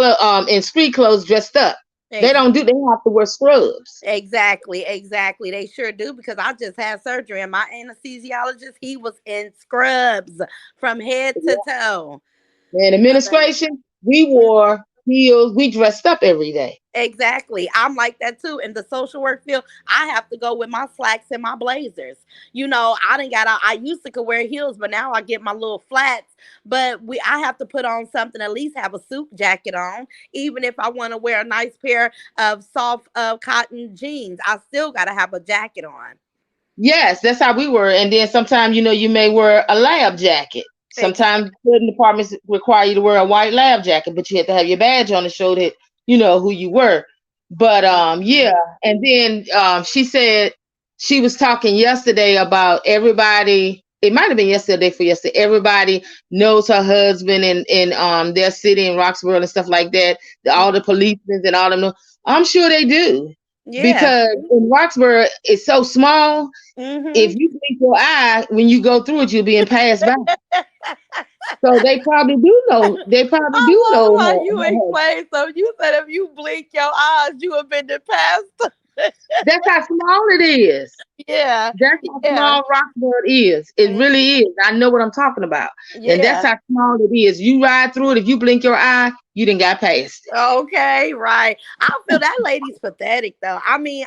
in street clothes dressed up. They Ex- don't do. They have to wear scrubs. Exactly, exactly. They sure do because I just had surgery and my anesthesiologist, he was in scrubs from head to toe. In administration, we wore heels. We dressed up every day. Exactly. I'm like that too. In the social work field, I have to go with my slacks and my blazers. You know, I didn't got out. I used to could wear heels, but now I get my little flats. But I have to put on something, at least have a suit jacket on. Even if I want to wear a nice pair of soft cotton jeans, I still gotta have a jacket on. Yes, that's how we were. And then sometimes, you may wear a lab jacket. Exactly. Sometimes certain departments require you to wear a white lab jacket, but you have to have your badge on to show that who you were. But yeah. Mhm. And then she said she was talking yesterday about everybody. it might have been yesterday for yesterday. Everybody knows her husband and their city in Roxborough and stuff like that. All the policemen and all them. I'm sure they do Yeah. because in Roxborough it's so small. If Mm-hmm. you blink your eye when you go through it, you're being passed by. So they probably do know. They probably do I know love how you her. explain. So you said if you blink your eyes, you have been the past. That's how small it is. Yeah. That's how Yeah. small Roxborough is. It Mm, really is. I know what I'm talking about. And that's yeah. how small it is. You ride through it. If you blink your eye, you didn't got past it. Okay, right. I feel that lady's pathetic though. I mean,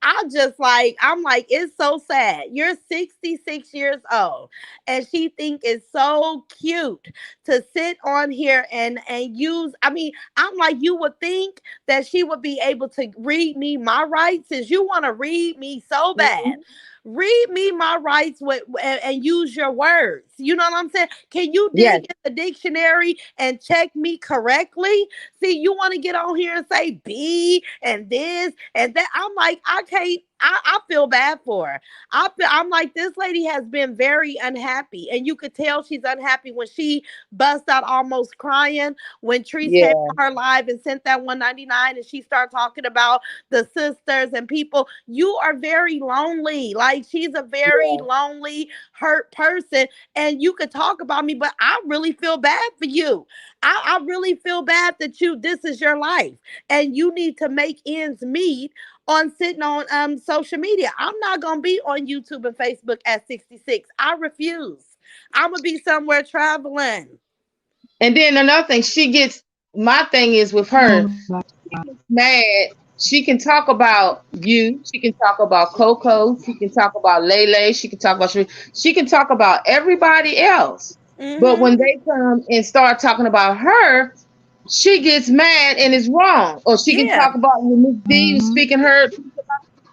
I just like I'm like it's so sad. You're 66 years old and she think it's so cute to sit on here and use I mean, I'm like you would think that she would be able to read me my rights since you want to read me so bad. Mhm. Read me my rights with and use your words. You know what I'm saying? Can you Yes. dig in the dictionary and check me correctly? See, you want to get on here and say B and this and that. I'm like, I can't. I feel bad for her. I'm like, this lady has been very unhappy, and you could tell she's unhappy when she bust out almost crying when Treese came Yeah. on her live and sent that 199, and she started talking about the sisters and people. You are very lonely. Like she's a very Yeah. lonely, hurt person, and you could talk about me, but I really feel bad for you. I really feel bad that this is your life and you need to make ends meet on sitting on social media. I'm not gonna be on YouTube and Facebook at 66. I refuse. I'm gonna be somewhere traveling. And then another thing, she gets my thing is with her, she gets mad. She can talk about you. She can talk about Coco. She can talk about Lele. She can talk about she can talk about everybody else. But when Mm-hmm. they come and start talking about her, she gets mad and is wrong. Or she can Yeah. talk about when Miss D was speaking her,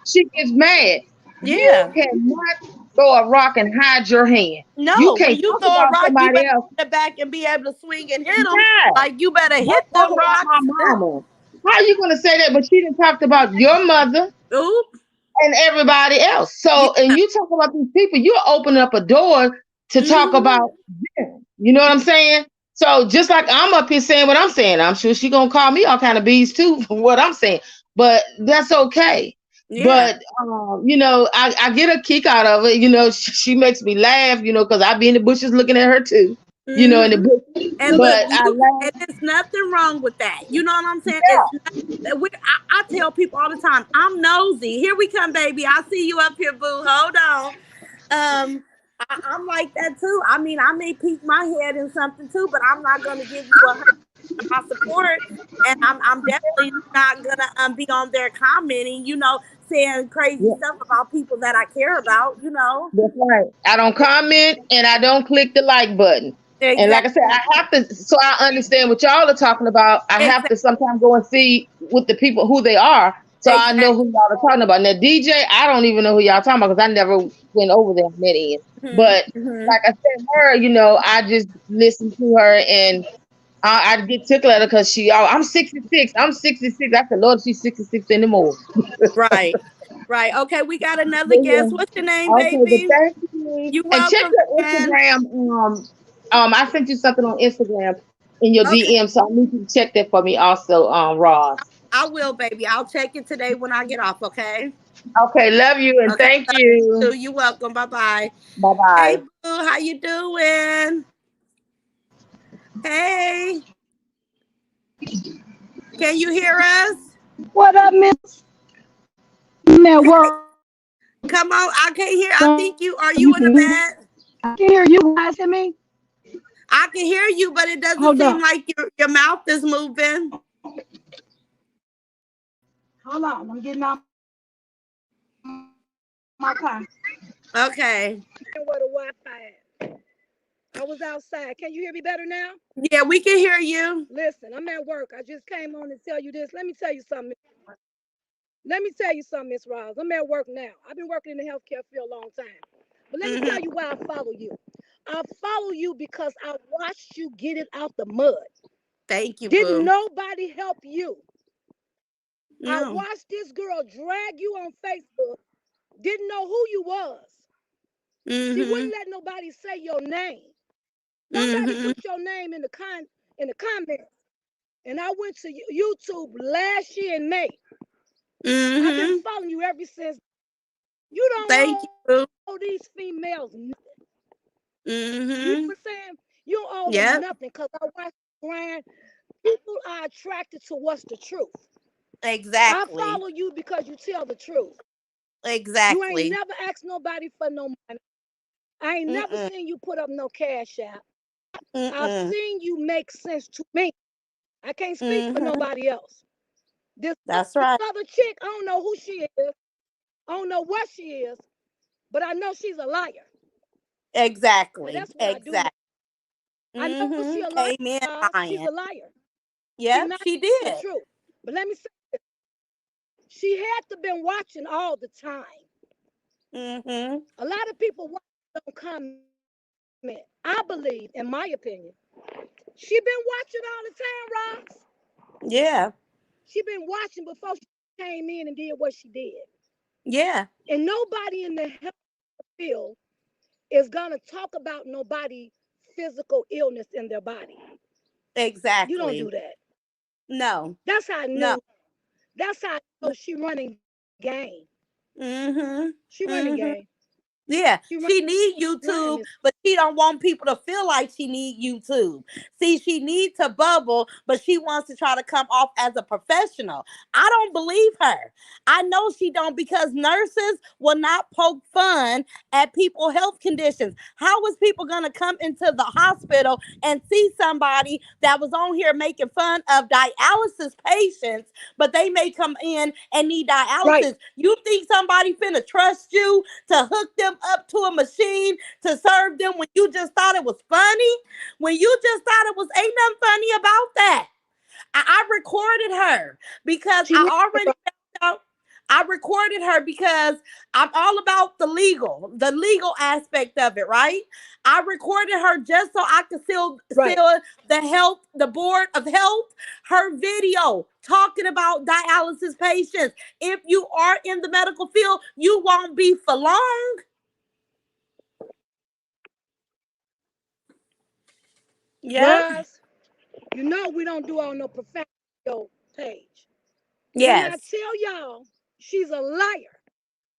she gets mad. You Yeah. cannot throw a rock and hide your hand. You No, when can't you talk throw a about rock, you somebody better else. get it back and be able to swing and hit them. Yeah. Like you better hit Don't talk them about my rocks. mama. How you gonna say that? But she didn't talk about your mother Oop. and everybody else. Yeah. So, and you talk about these people, you're opening up a door to talk Mm-hmm. about them. You know what I'm saying? So just like I'm up here saying what I'm saying, I'm sure she gonna call me all kind of bees too for what I'm saying. But that's okay. Yeah. But I get a kick out of it. She makes me laugh. Because I be in the bushes looking at her too. In the Mm-hmm. bush. And look, But I laugh. and there's nothing wrong with that. You know what I'm saying? It's not, I tell people all the time, I'm nosy. Here we come, baby. I see you up here, boo. Hold on. I'm like that too. I mean, I may peek my head in something too, but I'm not gonna give you 100% of my support, and I'm definitely not gonna be on there commenting, saying crazy Yeah. stuff about people that I care about. That's right. I don't comment and I don't click the like button. And like I said, Exactly. I have to, so I understand what y'all are talking about. I have Exactly. to sometimes go and see with the people who they are, so I know who Exactly. y'all are talking about. Now, DJ, I don't even know who y'all talking about because I never went over there and met in. But Hmm. like I said, her, I just listen to her and I get tickled at her because I'm 66. I'm 66. I said, Lord, she's 66 anymore. Right. Right. Okay, we got another But guest. What's your name, yeah. Okay, but baby? thank you. You And check welcome, your man. Instagram. I sent you something on Instagram in your Okay, DM, so I need you to check that for me also, Roz. I will, baby. I'll check it today when I get off, okay? Okay, love you and Okay, thank love you you. too. You welcome. Bye bye. Bye Hey, bye. boo, how you doing? Hey, can you hear us? What up, Miss? I'm at work. Come on, I can't hear. You I can think you are hear you in the me? bed? I can hear you guys hear me? I can hear you, but it doesn't Hold seem up. like your mouth is moving. Hold on. I'm getting out my car. Okay. Where the Wi-Fi at? I was outside. Can you hear me better now? Yeah, we can hear you. Listen, I'm at work. I just came on to tell you this. Let me tell you something. Let me tell you something, Miss Ross. I'm at work now. I've been working in the healthcare field a long time. But let me Hmm. tell you why I follow you. I follow you because I watched you get it out the mud. Thank you, Didn't boo. nobody help you? I No. watched this girl drag you on Facebook. Didn't know who you was. She Mhm. wouldn't let nobody say your name. Somebody Mhm. put your name in the comments. And I went to YouTube last year in May. I've been Mhm. following you ever since. You don't Thank owe these you. females nothing. You know what I'm Mhm. saying? You don't owe them Yep. nothing because I watch grind. People are attracted to what's the truth. I Exactly. follow you because you tell the truth. You ain't Exactly. never asked nobody for no money. I ain't never Mm-mm. seen you put up no cash app. I've Mm-mm. seen you make sense to me. I can't speak for Mhm. nobody else. This That's right. other chick, I don't know who she is. I don't know what she is, but I know she's a liar. Cause Exactly. that's what I do know. Exactly. I know she a Mhm. liar. Amen, She's Ryan. a liar. She's Yep, not she the did. truth. But let me say, she had to been watching all the time. Mhm. A lot of people watch, don't comment. I believe, in my opinion, she been watching all the time, Ross. Yeah. She been watching before she came in and did what she did. Yeah. And nobody in the health field is gonna talk about nobody physical illness in their body. You don't Exactly. do that. No. That's how I No. knew. That's how I know she running game. Mhm. She running game. Mhm. Yeah, She she running need this. YouTube, but she don't want people to feel like she need YouTube. See, she needs to bubble, but she wants to try to come off as a professional. I don't believe her. I know she don't because nurses will not poke fun at people health conditions. How is people gonna come into the hospital and see somebody that was on here making fun of dialysis patients, but they may come in and need Right. dialysis? You think somebody finna trust you to hook them up to a machine to serve them when you just thought it was funny? When you just thought it was, ain't nothing funny about that. I recorded her because She I running already right. found out. I recorded her because I'm all about the legal aspect of it, right? I recorded her just so I could Right. still the board of health, her video talking about dialysis patients. If you are in the medical field, you won't be for long. Yep. Ross, you know we don't do on no professional page. When I Yes. tell y'all she's a liar,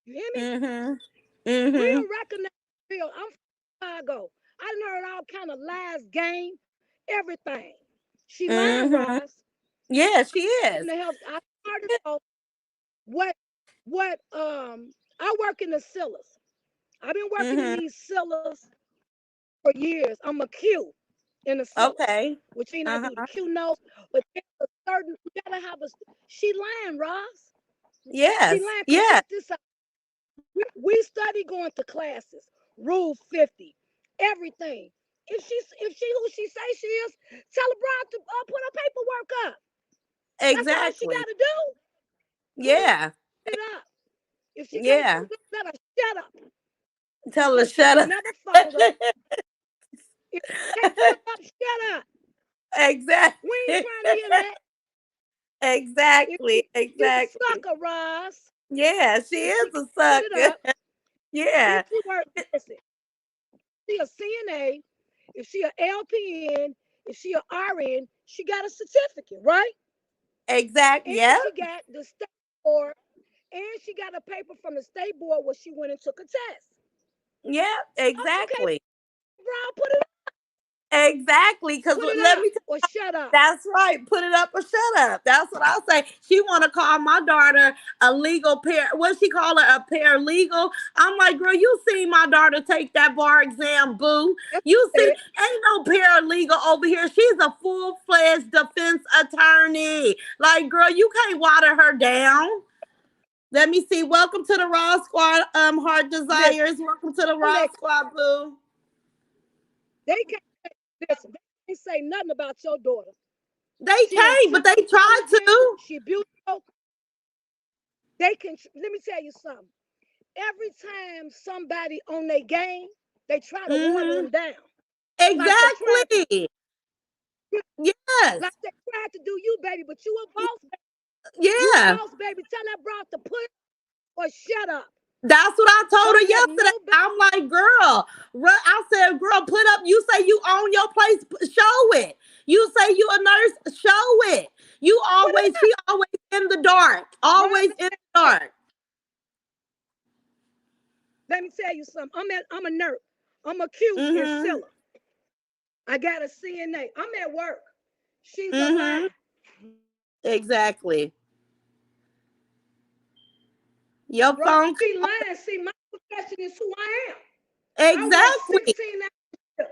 you hear me? Mhm. We Mhm. don't recognize real. I'm from Chicago. I done heard all kind of lies, game, everything. She lying, Mhm. Ross. Yeah, she In is. the health, I started off what I work in the cellars. I've been working in Mhm. these cellars for years. I'm a Q in the cellars, Okay. which means I do the Uh-huh. Q notes. But there's a certain you gotta have a. She lying, Ross. She Yes. lying because Yeah. check this out. We study going to classes. Rule 50, everything. If she who she say she is, tell her bro to put her paperwork up. That's all she Exactly. got to do. Put it Yeah. up. If she can't put it up, let her shut up because Tell she her ain't shut never up. followed us. If she can't shut up, shut up. We ain't Exactly. trying to hear that. If Exactly. she's a Exactly. sucker, Ross. Yeah, she If she is a can't put it sucker. up, if Yeah. she work, listen, she a CNA, if she a LPN, if she a RN, she got a certificate, right? Exactly. And Yep. she got the state board, and she got a paper from the state board where she went and took a test. Yep. Okay, Exactly. bro, Exactly. Because put it let up me. or shut up. That's right. Put it up or shut up. That's what I say. She want to call my daughter a legal pair. What she call her, a paralegal? I'm like, girl, you see my daughter take that bar exam, boo. That's You see, it. ain't no paralegal over here. She's a full-fledged defense attorney. Like, girl, you can't water her down. Let me see. Welcome to the Raw Squad, Heart Listen, Desires. Welcome to the don't Raw let Squad, boo. they can't listen. They can't say nothing about your daughter. They She can't, but they try intelligent. to. She beautiful. They can. Let me tell you something. Every time somebody on their game, they try to water Mm-hmm. them down, like they tried to, Exactly. Yes. like they tried to do you, baby. But you a boss. You a Yeah. boss, baby. Tell that bro to put or shut up. That's what I told her Don't let yesterday. nobody. I'm like, girl, I said, girl, put up. You say you own your place, show it. You say you a nurse, show it. You Put it always, up. she always in the dark, Ron, always in the dark. let me tell you something. I'm a nurse. I'm acute in Mm-hmm. Scylla. I got a CNA. I'm at work. She's a Mm-hmm. lie. Exactly. Your Right? phone. She lying. See, my profession is who I am. I work Exactly. 16 hours.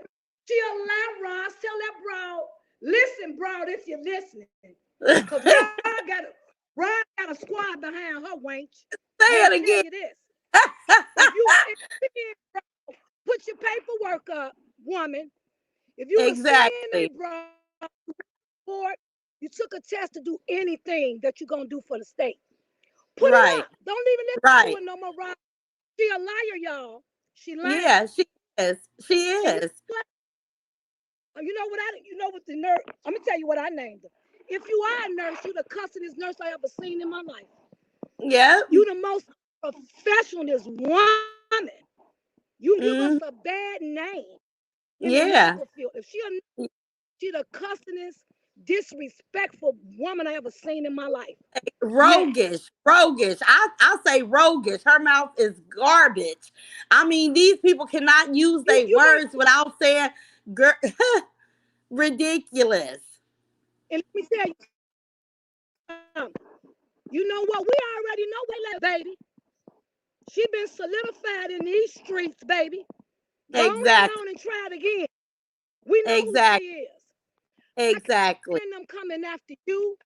She a lie, Ross. Tell that broad. Listen, broad, if you're listening. Because Rod got a squad behind her wench. Let me Say it tell you again. this. If you are in, put your paperwork up, woman. If you the Exactly. CNA, bro, board, you took a test to do anything that you're gonna do for the state. Put it Right. up. Don't even listen to Right. it no more, Rob. She a liar, y'all. She lying. Yeah, she is. She And you is. know what? You know what the nurse. I'm gonna tell you what I named her. If you are a nurse, you the cussingest nurse I ever seen in my life. Yep. You the most professionalist woman. You give us a Mm, bad name in the medical yeah. field. If she the cussingest, disrespectful woman I ever seen in my life. Now, Roguish. Roguish. I say roguish. Her mouth is garbage. I mean, these people cannot use you their you want words without saying ridiculous. and let me tell you something. You know what? We already know what they like, baby. She been solidified in these streets, baby. Go Exactly. on and try it again. We know who she Exactly. is. I can't Exactly. stand them coming after you.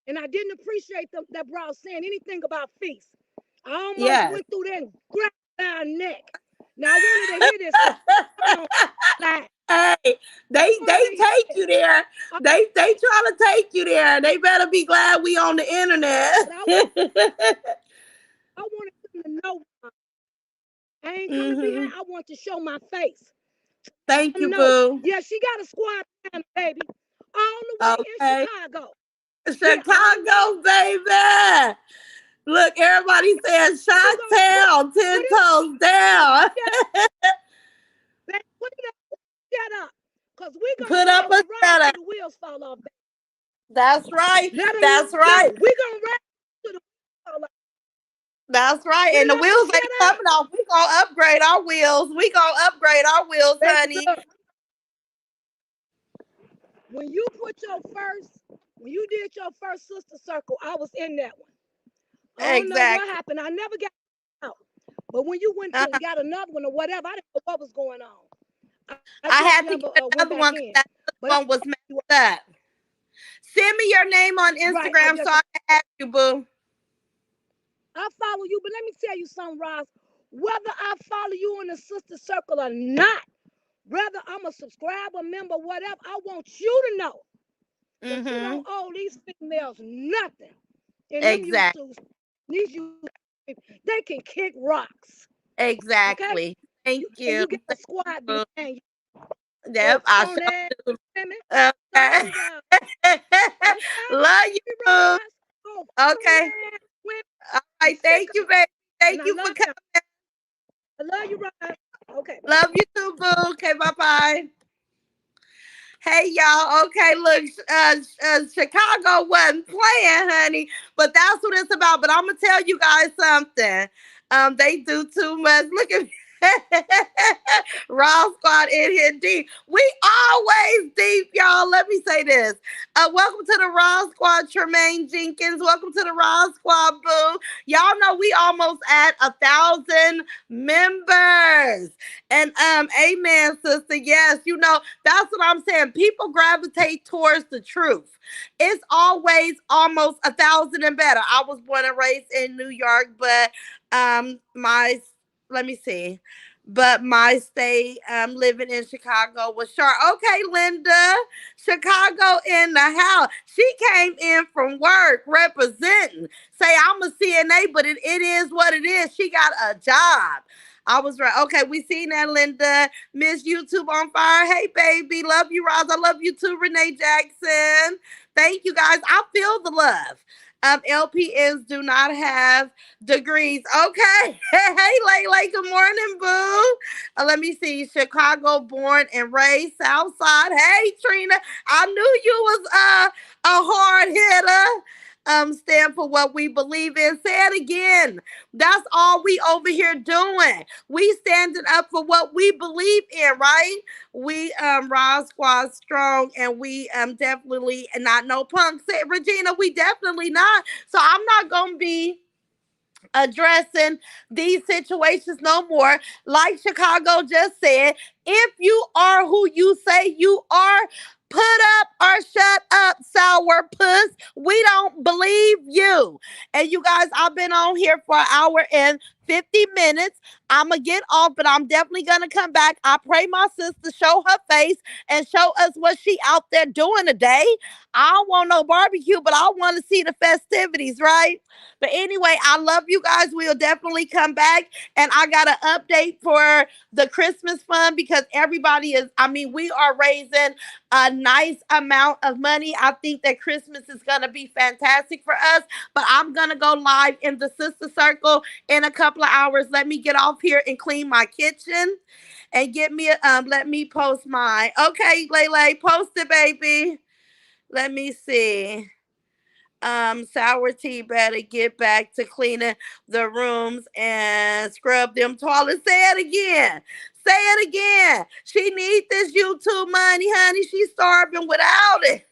And I didn't appreciate them, that bro saying anything about feast. I almost Yes. went through there and grabbed her neck. Now I wanted to hear this because I don't lie. Hey, I they wanted to hear take this. you there. I, They try to take you there. They better be glad we on the but internet. I wanted them to know I ain't come to be Hmm. high. I want to show my face. Thank you, No. boo. Yeah, she got a squad behind her, baby. All the way in Okay. Chicago. Yeah, all the way. Chicago, baby. Look, everybody saying We shot gonna town, put 10 it toes down. up, baby. Put it up, shut up. Cause we gonna Put up ride a the ride setup. till the wheels fall off. That's right. Let them That's know right. we gonna ride till the wheels fall off. That's right. Put And it the up and wheels ain't shut up. coming off. We gonna upgrade our wheels. We gonna upgrade our wheels, Baby, honey. look, when you put your first, when you did your first sister circle, I was in that one. I don't know what Exactly. happened. I never got out. But when you went to Uh-huh. got another one or whatever, I didn't know what was going on. I just I had never to get went back another one in. because that But other one was messed up. Send me your name on right, I Instagram guess so I can add you, boo. I follow you. But let me tell you something, Ross. Whether I follow you in the sister circle or not, whether I'm a subscriber, member, whatever, I want you to know that you don't Mm-hmm. owe these females nothing. And them Exactly. YouTube, these YouTube, they can kick rocks. Okay? Exactly. Thank And you. you get a squad Boo. behind you. Oh, Yep, I phone sure ass do. women. Love Okay. you, Ross. Okay? Love you, boo. Ross. Oh, phone Okay. ass women. All I'm right. sick Thank of you, it. baby. And Thank I you for love coming. them. I love you, Ross. Okay, bye Love bye. you too, boo. Okay, bye bye. Hey y'all, okay, look, Chicago wasn't playing, honey, but that's what it's about. But I'm gonna tell you guys something. They do too much. Look at Raw Squad in here deep. We always deep, y'all. Let me say this. Welcome to the Raw Squad, Tremaine Jenkins. Welcome to the Raw Squad, boo. Y'all know we almost at 1,000 members. And amen, sister. Yes, you know, that's what I'm saying. People gravitate towards the truth. It's always almost 1,000 and better. I was born and raised in New York, but my let me see. But my stay living in Chicago was short. Okay, Linda, Chicago in the house. She came in from work representing. Say I'm a CNA, but it is what it is. She got a job. I was right. Okay, we seen that, Linda. Miss YouTube on fire. Hey, baby. Love you, Roz. I love you too, Renee Jackson. Thank you, guys. I feel the love. LPNs do not have degrees. Okay. Hey, Lele. Good morning, boo. Let me see. Chicago born and raised, South Side. Hey, Trina. I knew you was a hard hitter. Stand for what we believe in. Say it again. That's all we over here doing. We standing up for what we believe in, right? We Raw Squad strong, and we definitely not no punk. Say, Regina, we definitely not. So I'm not gonna be addressing these situations no more. Like Chicago just said, if you are who you say you are, put up or shut up, sour puss. We don't believe you. And you guys, I've been on here for an hour and 50 minutes. I'm going to get off, but I'm definitely going to come back. I pray my sister show her face and show us what she out there doing today. I don't want no barbecue, but I want to see the festivities, right? But anyway, I love you guys. We'll definitely come back. And I got an update for the Christmas fund because everybody is, I mean, we are raising a nice amount of money. I think that Christmas is going to be fantastic for us. But I'm going to go live in the sister circle in a couple of hours. Let me get off here and clean my kitchen and get me, let me post mine. Okay, Lele, post it, baby. Let me see. Sour tea better get back to cleaning the rooms and scrub them toilets. Say it again. Say it again. She need this YouTube money, honey. She's starving without it.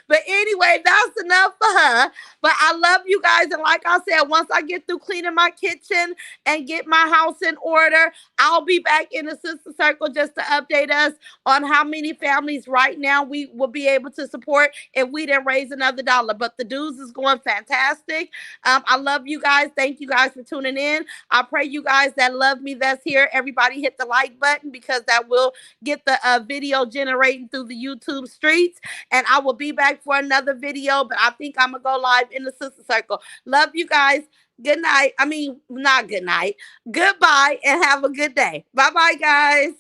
But anyway, that's enough for her. But I love you guys. And like I said, once I get through cleaning my kitchen and get my house in order, I'll be back in the sister circle just to update us on how many families right now we will be able to support if we didn't raise another dollar. But the dues is going fantastic. I love you guys. Thank you guys for tuning in. I pray you guys that love me that's here. Everybody hit the like button because that will get the video generating through the YouTube streets. And I will be back for another video, but I think I'm going to go live in the sister circle. Love you guys. Good night. I mean, not good night. Goodbye and have a good day. Bye bye, guys.